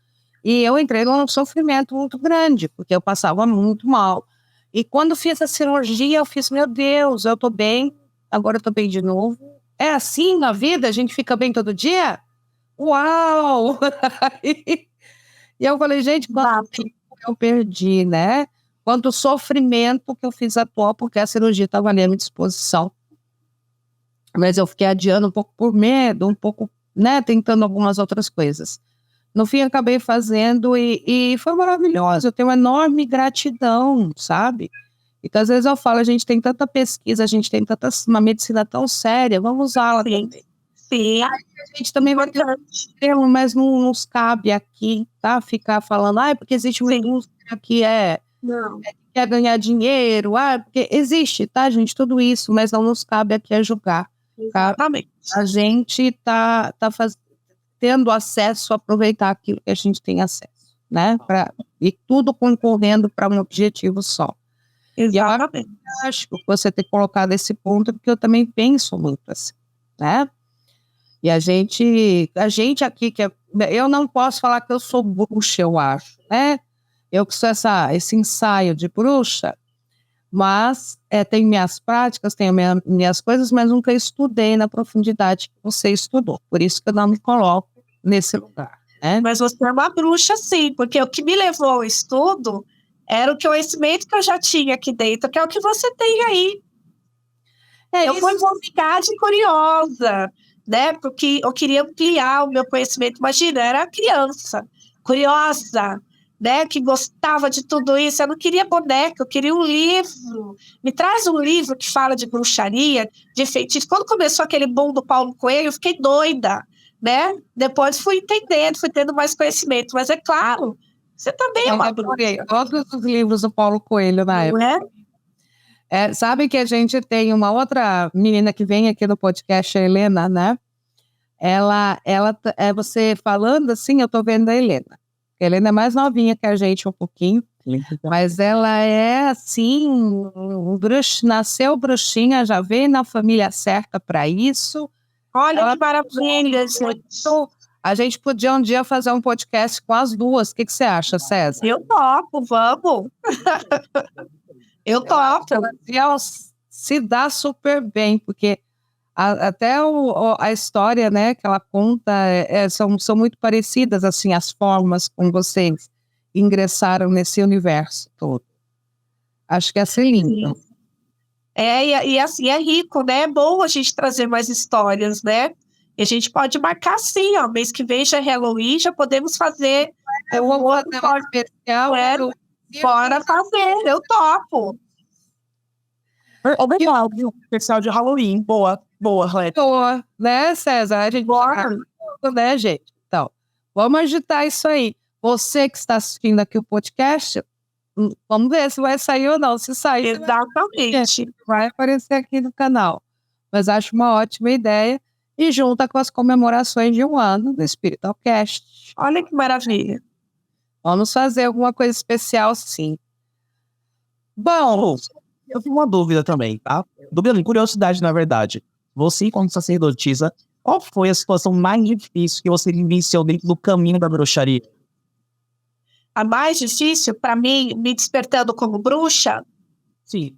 e eu entrei num sofrimento muito grande, porque eu passava muito mal. E quando fiz a cirurgia, eu fiz, meu Deus, eu estou bem, agora eu estou bem de novo. É assim na vida? A gente fica bem todo dia? Uau! E eu falei, gente, quanto tempo eu perdi, né? Quanto sofrimento que eu fiz à toa, porque a cirurgia estava ali à minha disposição. Mas eu fiquei adiando um pouco por medo, um pouco, né, tentando algumas outras coisas. No fim, acabei fazendo e foi maravilhoso. Eu tenho uma enorme gratidão, sabe? Então, às vezes eu falo, a gente tem tanta pesquisa, a gente tem uma medicina tão séria, vamos usá-la também. Sim, A gente também vai ter um termo, mas não nos cabe aqui, tá? Ficar falando, porque existe uma indústria que quer ganhar dinheiro, porque existe, tá, gente? Tudo isso, mas não nos cabe aqui a julgar. Tá? Exatamente. A gente tá tendo acesso a aproveitar aquilo que a gente tem acesso, né? E tudo concorrendo para um objetivo só. Exatamente. E eu acho que você ter colocado esse ponto, porque eu também penso muito assim, né? E a gente aqui, eu não posso falar que eu sou bruxa, eu acho, né? Eu que sou esse ensaio de bruxa, mas tenho minhas práticas, tenho minhas coisas, mas nunca estudei na profundidade que você estudou. Por isso que eu não me coloco nesse lugar, né? Mas você é uma bruxa, sim, porque o que me levou ao estudo era o conhecimento que eu já tinha aqui dentro, que é o que você tem aí. Eu fui vontade curiosa, né? Porque eu queria ampliar o meu conhecimento. Imagina, eu era criança, curiosa, né? Que gostava de tudo isso. Eu não queria boneca, eu queria um livro. Me traz um livro que fala de bruxaria, de feitiço. Quando começou aquele boom do Paulo Coelho, eu fiquei doida, né? Depois fui entendendo, fui tendo mais conhecimento. Mas é claro, você também é uma bruxa. Todos os livros do Paulo Coelho na época. Sabe que a gente tem uma outra menina que vem aqui no podcast, a Helena, né? Ela você falando assim, eu tô vendo a Helena. A Helena é mais novinha que a gente um pouquinho, mas ela é assim, nasceu bruxinha, já veio na família certa para isso. Olha que maravilha, gente. A gente podia um dia fazer um podcast com as duas. O que você acha, César? Eu topo, vamos. Eu topo. Ela se dá super bem, porque até a história, né, que ela conta são muito parecidas, assim, as formas como vocês ingressaram nesse universo todo. Acho que é assim lindo. E assim, é rico, né? É bom a gente trazer mais histórias, né? E a gente pode marcar sim, ó, mês que vem já é Halloween, já podemos fazer um outro especial. Bora fazer, eu topo. Especial de Halloween, boa, Leti. Boa, né, César? A gente né, gente? Então, vamos agitar isso aí. Você que está assistindo aqui o podcast, vamos ver se vai sair ou não. Se sair, exatamente, vai aparecer aqui no canal. Mas acho uma ótima ideia. E junta com as comemorações de 1 ano do Spiritual Cast. Olha que maravilha. Vamos fazer alguma coisa especial, sim. Bom, eu tenho uma dúvida também, tá? Dúvida, curiosidade, na verdade. Você, enquanto sacerdotisa, qual foi a situação mais difícil que você vivenciou dentro do caminho da bruxaria? A mais difícil, para mim, me despertando como bruxa? Sim.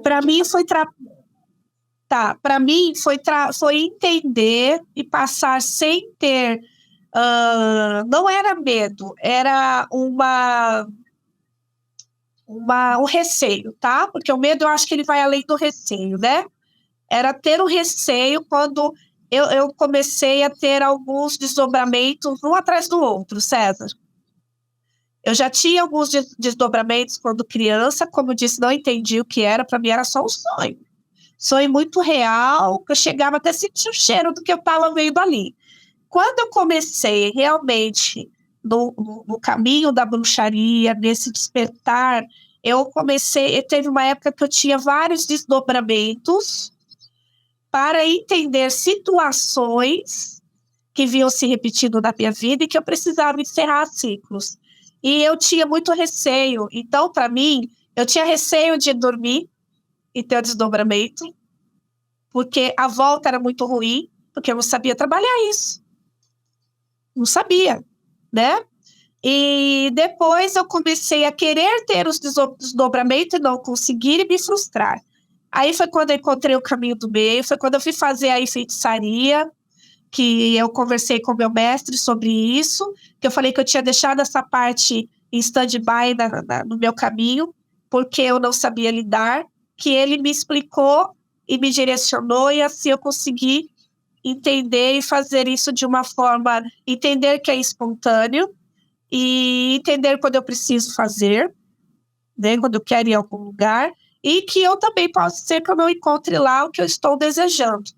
Para mim foi para mim foi entender e passar sem ter, não era medo, era um receio, tá? Porque o medo eu acho que ele vai além do receio, né? Era ter um receio quando eu comecei a ter alguns desdobramentos um atrás do outro, César. Eu já tinha alguns desdobramentos quando criança, como eu disse, não entendi o que era, para mim era só um sonho. Sonho muito real, que eu chegava até a sentir o cheiro do que eu estava vendo ali. Quando eu comecei realmente no caminho da bruxaria, nesse despertar, teve uma época que eu tinha vários desdobramentos para entender situações que vinham se repetindo na minha vida e que eu precisava encerrar ciclos. E eu tinha muito receio. Então, para mim, eu tinha receio de dormir e ter o desdobramento, porque a volta era muito ruim, porque eu não sabia trabalhar isso. Não sabia, né? E depois eu comecei a querer ter os desdobramentos e não conseguir e me frustrar. Aí foi quando eu encontrei o caminho do meio, foi quando eu fui fazer a feitiçaria, que eu conversei com meu mestre sobre isso, que eu falei que eu tinha deixado essa parte em stand-by no meu caminho, porque eu não sabia lidar, que ele me explicou e me direcionou, e assim eu consegui entender e fazer isso de uma forma, entender que é espontâneo e entender quando eu preciso fazer, né, quando eu quero ir a algum lugar, e que eu também posso ser que eu não encontre lá o que eu estou desejando.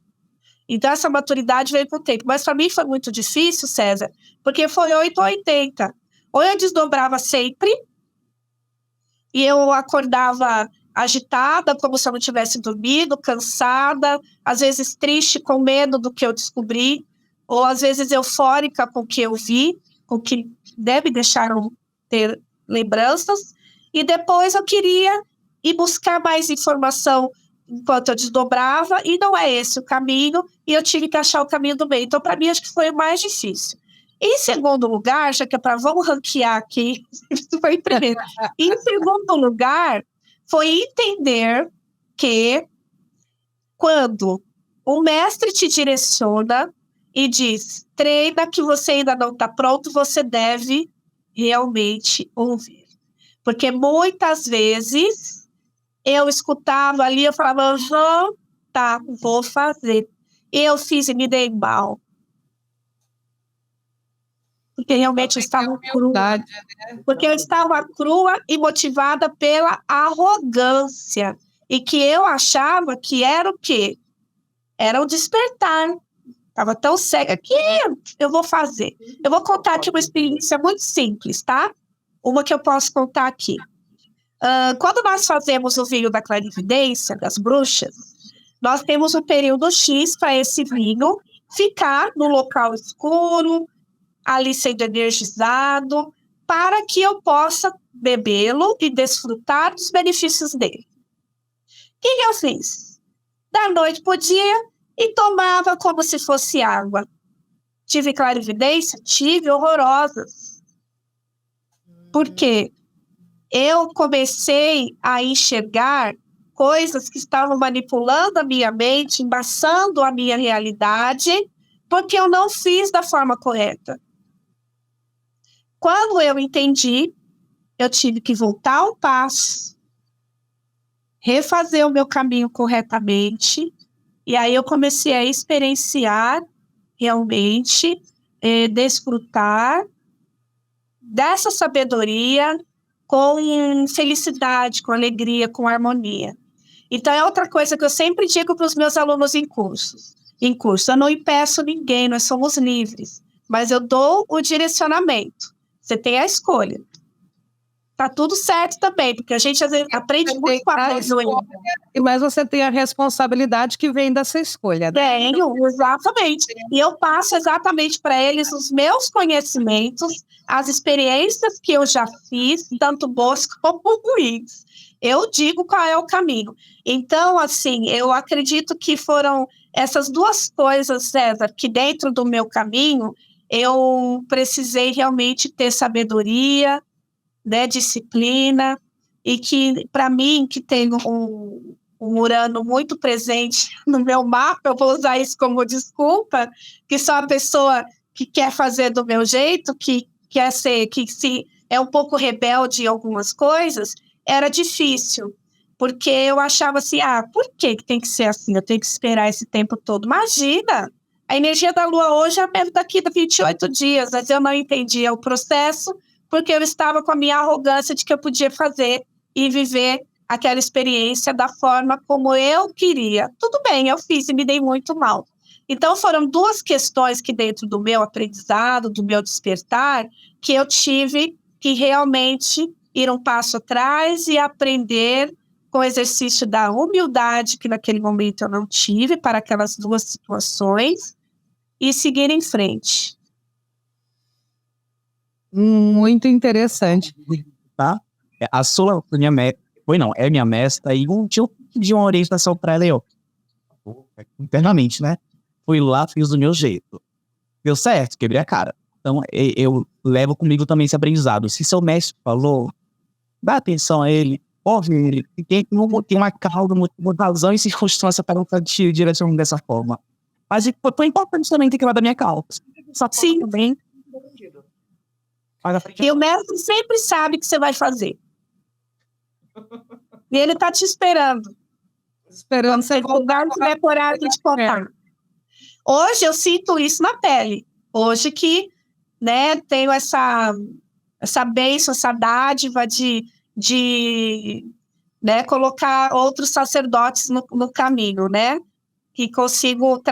Então, essa maturidade veio com o tempo. Mas para mim foi muito difícil, César, porque foi 8 ou 80. Ou eu desdobrava sempre, e eu acordava agitada, como se eu não tivesse dormido, cansada, às vezes triste, com medo do que eu descobri, ou às vezes eufórica com o que eu vi, com o que deve deixar eu ter lembranças, e depois eu queria ir buscar mais informação enquanto eu desdobrava, e não é esse o caminho, e eu tive que achar o caminho do meio. Então, para mim, acho que foi o mais difícil. Em segundo lugar, já que é para vamos ranquear aqui, isso foi em primeiro. Em segundo lugar, foi entender que quando o mestre te direciona e diz, treina que você ainda não está pronto, você deve realmente ouvir. Porque muitas vezes eu escutava ali, eu falava, tá, vou fazer. Eu fiz e me dei mal. Porque realmente eu estava crua. Porque eu estava crua e motivada pela arrogância. E que eu achava que era o quê? Era o despertar. Estava tão cega que eu vou fazer. Eu vou contar aqui uma experiência muito simples, tá? Uma que eu posso contar aqui. Quando nós fazemos o vinho da clarividência, das bruxas, nós temos um período X para esse vinho ficar no local escuro, ali sendo energizado, para que eu possa bebê-lo e desfrutar dos benefícios dele. O que eu fiz? Da noite para o dia e tomava como se fosse água. Tive clarividência? Tive, horrorosas. Por quê? Eu comecei a enxergar coisas que estavam manipulando a minha mente, embaçando a minha realidade, porque eu não fiz da forma correta. Quando eu entendi, eu tive que voltar um passo, refazer o meu caminho corretamente, e aí eu comecei a experienciar realmente, desfrutar dessa sabedoria com felicidade, com alegria, com harmonia. Então, é outra coisa que eu sempre digo para os meus alunos em cursos. Em curso, eu não impeço ninguém, nós somos livres, mas eu dou o direcionamento. Você tem a escolha. Tá tudo certo também, porque a gente às vezes aprende muito com a escolha. Mas você tem a responsabilidade que vem dessa escolha. Né? Tenho, exatamente. E eu passo exatamente para eles os meus conhecimentos, as experiências que eu já fiz, tanto boas como ruins. Eu digo qual é o caminho. Então, assim, eu acredito que foram essas duas coisas, César, que dentro do meu caminho eu precisei realmente ter sabedoria, né, disciplina, e que, para mim, que tenho um Urano muito presente no meu mapa, eu vou usar isso como desculpa, que sou a pessoa que quer fazer do meu jeito, que quer ser, que se é um pouco rebelde em algumas coisas, era difícil, porque eu achava assim, por que tem que ser assim? Eu tenho que esperar esse tempo todo. Imagina! A energia da Lua hoje é mesmo daqui a 28 dias, mas eu não entendia o processo, porque eu estava com a minha arrogância de que eu podia fazer e viver aquela experiência da forma como eu queria. Tudo bem, eu fiz e me dei muito mal. Então, foram duas questões que dentro do meu aprendizado, do meu despertar, que eu tive que realmente ir um passo atrás e aprender com o exercício da humildade, que naquele momento eu não tive para aquelas duas situações, e seguir em frente. Muito interessante. Tá? A Sula foi minha é minha mestra, e um dia eu pedi uma orientação para ela, internamente, né? Fui lá, fiz do meu jeito. Deu certo, quebrei a cara. Então, eu levo comigo também esse aprendizado. Se seu mestre falou, dá atenção a ele, ouve ele, tem uma causa, uma razão e circunstância para não te direcionar dessa forma. Mas foi importante também ter quebrado a minha causa. Sim, bem. E o mestre sempre sabe o que você vai fazer. E ele está te esperando. Esperando você voltar. Quando tiver coragem de contar. Hoje eu sinto isso na pele. Hoje que, né, tenho essa bênção, essa dádiva de né, colocar outros sacerdotes no caminho, né? Que consigo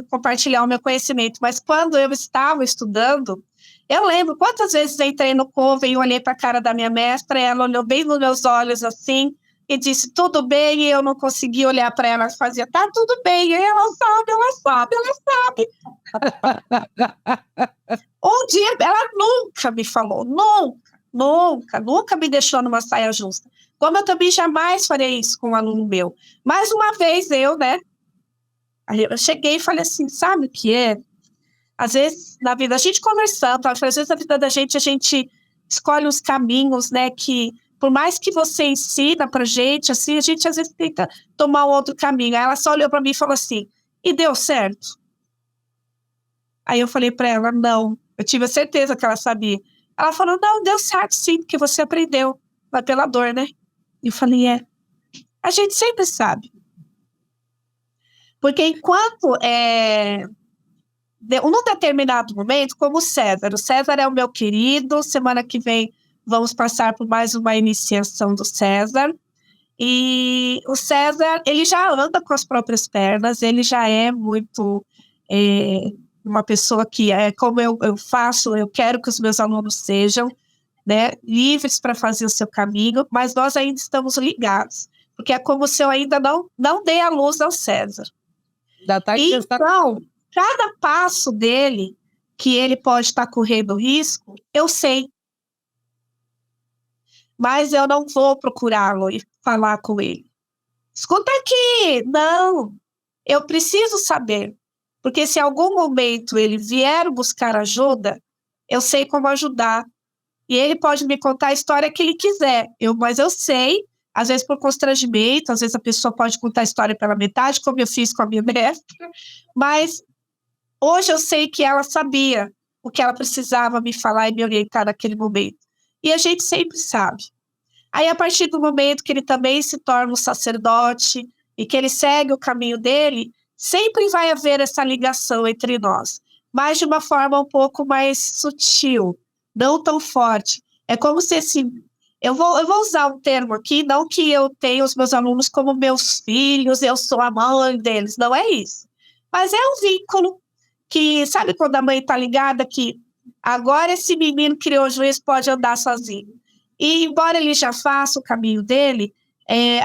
compartilhar o meu conhecimento. Mas quando eu estava estudando, eu lembro quantas vezes eu entrei no coven e olhei para a cara da minha mestra, e ela olhou bem nos meus olhos assim, e disse, tudo bem, e eu não conseguia olhar para ela, fazia, tá tudo bem, e ela sabe. Um dia, ela nunca me falou, nunca me deixou numa saia justa. Como eu também jamais farei isso com um aluno meu. Mais uma vez né, eu cheguei e falei assim, sabe o que é? Às vezes, na vida, a gente conversando, às vezes na vida da gente, a gente escolhe os caminhos, né, que por mais que você ensina pra gente, assim, a gente às vezes tenta tomar um outro caminho. Aí ela só olhou pra mim e falou assim, e deu certo? Aí eu falei pra ela, não. Eu tive a certeza que ela sabia. Ela falou, não, deu certo sim, porque você aprendeu. Mas pela dor, né? E eu falei, a gente sempre sabe. Porque enquanto num determinado momento, como o César é o meu querido, semana que vem vamos passar por mais uma iniciação do César, e o César, ele já anda com as próprias pernas, ele já é muito uma pessoa que como eu faço, eu quero que os meus alunos sejam, né, livres para fazer o seu caminho, mas nós ainda estamos ligados, porque é como se eu ainda não dei a luz ao César. Então, cada passo dele, que ele pode estar correndo risco, eu sei. Mas eu não vou procurá-lo e falar com ele. Escuta aqui! Não! Eu preciso saber. Porque se em algum momento ele vier buscar ajuda, eu sei como ajudar. E ele pode me contar a história que ele quiser. Mas eu sei, às vezes por constrangimento, às vezes a pessoa pode contar a história pela metade, como eu fiz com a minha mestra. Mas hoje eu sei que ela sabia o que ela precisava me falar e me orientar naquele momento. E a gente sempre sabe. Aí, a partir do momento que ele também se torna um sacerdote e que ele segue o caminho dele, sempre vai haver essa ligação entre nós, mas de uma forma um pouco mais sutil, não tão forte. É como se assim, eu vou usar um termo aqui, não que eu tenha os meus alunos como meus filhos, eu sou a mãe deles, não é isso. Mas é um vínculo que, sabe quando a mãe está ligada que agora esse menino criou juízo, pode andar sozinho. E embora ele já faça o caminho dele,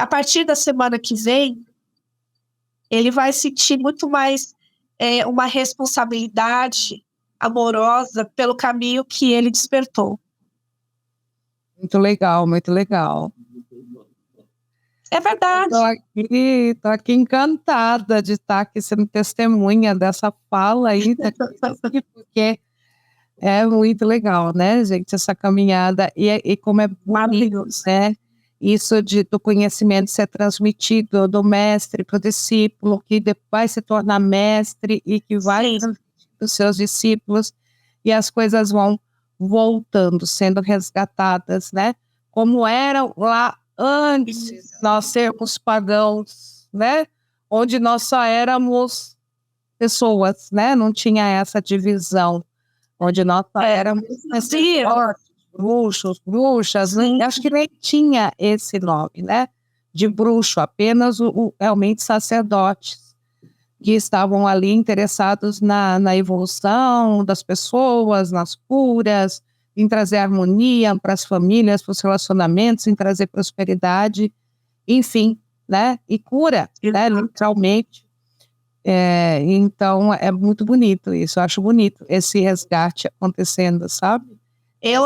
a partir da semana que vem, ele vai sentir muito mais uma responsabilidade amorosa pelo caminho que ele despertou. Muito legal, muito legal. É verdade. Estou aqui encantada de estar aqui sendo testemunha dessa fala aí, porque é muito legal, né, gente, essa caminhada, e como é maravilhoso, né, isso do conhecimento ser transmitido do mestre para o discípulo, que vai se tornar mestre e que vai transmitir os seus discípulos, e as coisas vão voltando, sendo resgatadas, né, como eram lá antes de nós sermos pagãos, né, onde nós só éramos pessoas, né, não tinha essa divisão, onde nós éramos bruxos, bruxas, né? Acho que nem tinha esse nome, né, de bruxo, apenas realmente sacerdotes que estavam ali interessados na evolução das pessoas, nas curas, em trazer harmonia para as famílias, para os relacionamentos, em trazer prosperidade, enfim, né, e cura, né, literalmente. Então é muito bonito isso, eu acho bonito esse resgate acontecendo, sabe? Eu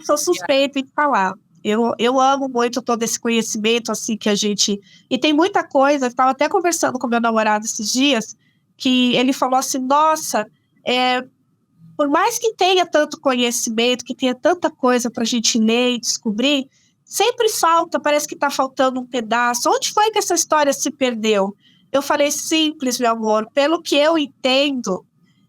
sou suspeita em falar. Eu amo muito todo esse conhecimento assim que a gente... E tem muita coisa, eu estava até conversando com meu namorado esses dias, que ele falou assim, nossa, por mais que tenha tanto conhecimento, que tenha tanta coisa para a gente ler e descobrir, sempre falta, parece que está faltando um pedaço. Onde foi que essa história se perdeu? Eu falei, simples, meu amor, pelo que eu entendo,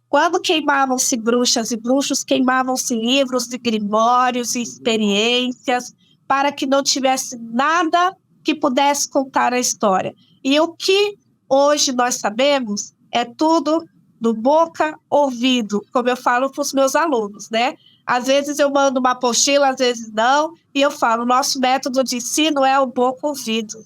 quando queimavam-se bruxas e bruxos, queimavam-se livros de grimórios e experiências para que não tivesse nada que pudesse contar a história. E o que hoje nós sabemos é tudo do boca ouvido, como eu falo para os meus alunos, né? Às vezes eu mando uma apostila, às vezes não, e eu falo, nosso método de ensino é o boca ouvido.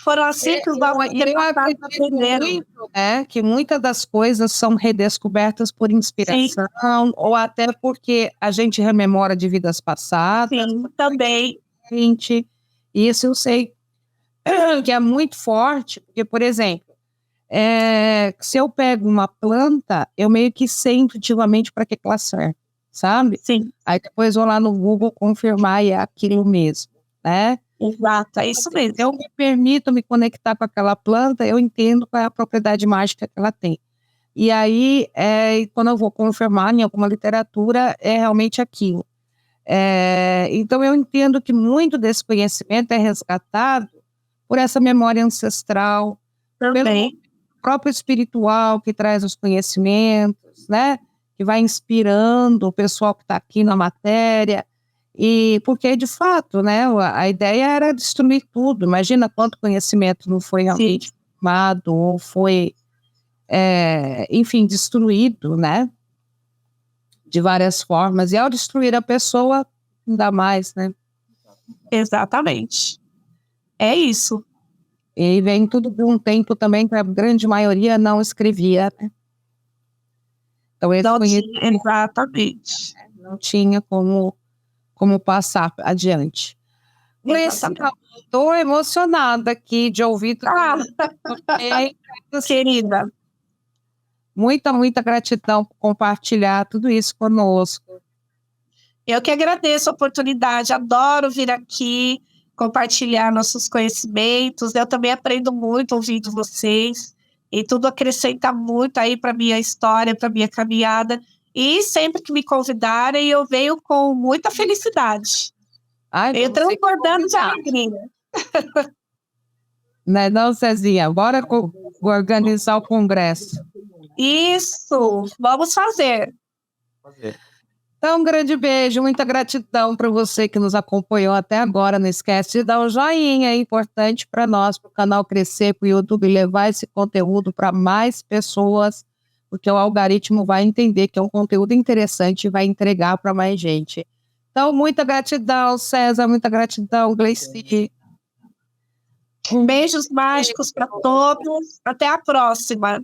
Foram assim que os nossos Eu acredito aprenderam. muito, né, que muitas das coisas são redescobertas por inspiração, ou até porque a gente rememora de vidas passadas. Sim, também. Isso eu sei que é muito forte, porque, por exemplo, se eu pego uma planta, eu meio que sei intuitivamente para que ela serve, sabe? Sim. Aí depois vou lá no Google confirmar e é aquilo mesmo, né? Exato, é isso mesmo. Eu me permito me conectar com aquela planta, eu entendo qual é a propriedade mágica que ela tem. E aí, quando eu vou confirmar em alguma literatura, é realmente aquilo. Então, eu entendo que muito desse conhecimento é resgatado por essa memória ancestral, também. pelo próprio espiritual que traz os conhecimentos, né? Que vai inspirando o pessoal que está aqui na matéria. E porque, de fato, né, a ideia era destruir tudo. Imagina quanto conhecimento não foi realmente formado ou foi, enfim, destruído, né? De várias formas. E ao destruir a pessoa, ainda mais, né? Exatamente. É isso. E vem tudo de um tempo também que a grande maioria não escrevia, né? Então, esse conhecimento Exatamente. não tinha como passar adiante. Estou emocionada aqui de ouvir tudo. Querida. Muita gratidão por compartilhar tudo isso conosco. Eu que agradeço a oportunidade, adoro vir aqui, compartilhar nossos conhecimentos. Eu também aprendo muito ouvindo vocês, e tudo acrescenta muito aí para a minha história, para a minha caminhada. E sempre que me convidarem, eu venho com muita felicidade. Venho transbordando de alegria. Não, Cezinha, bora organizar o congresso. Isso, vamos fazer. Então, um grande beijo, muita gratidão para você que nos acompanhou até agora. Não esquece de dar um joinha, é importante para nós, para o canal crescer, para o YouTube levar esse conteúdo para mais pessoas, porque o algoritmo vai entender que é um conteúdo interessante e vai entregar para mais gente. Então, muita gratidão, César, muita gratidão, Gleici. Beijos mágicos para todos. Até a próxima.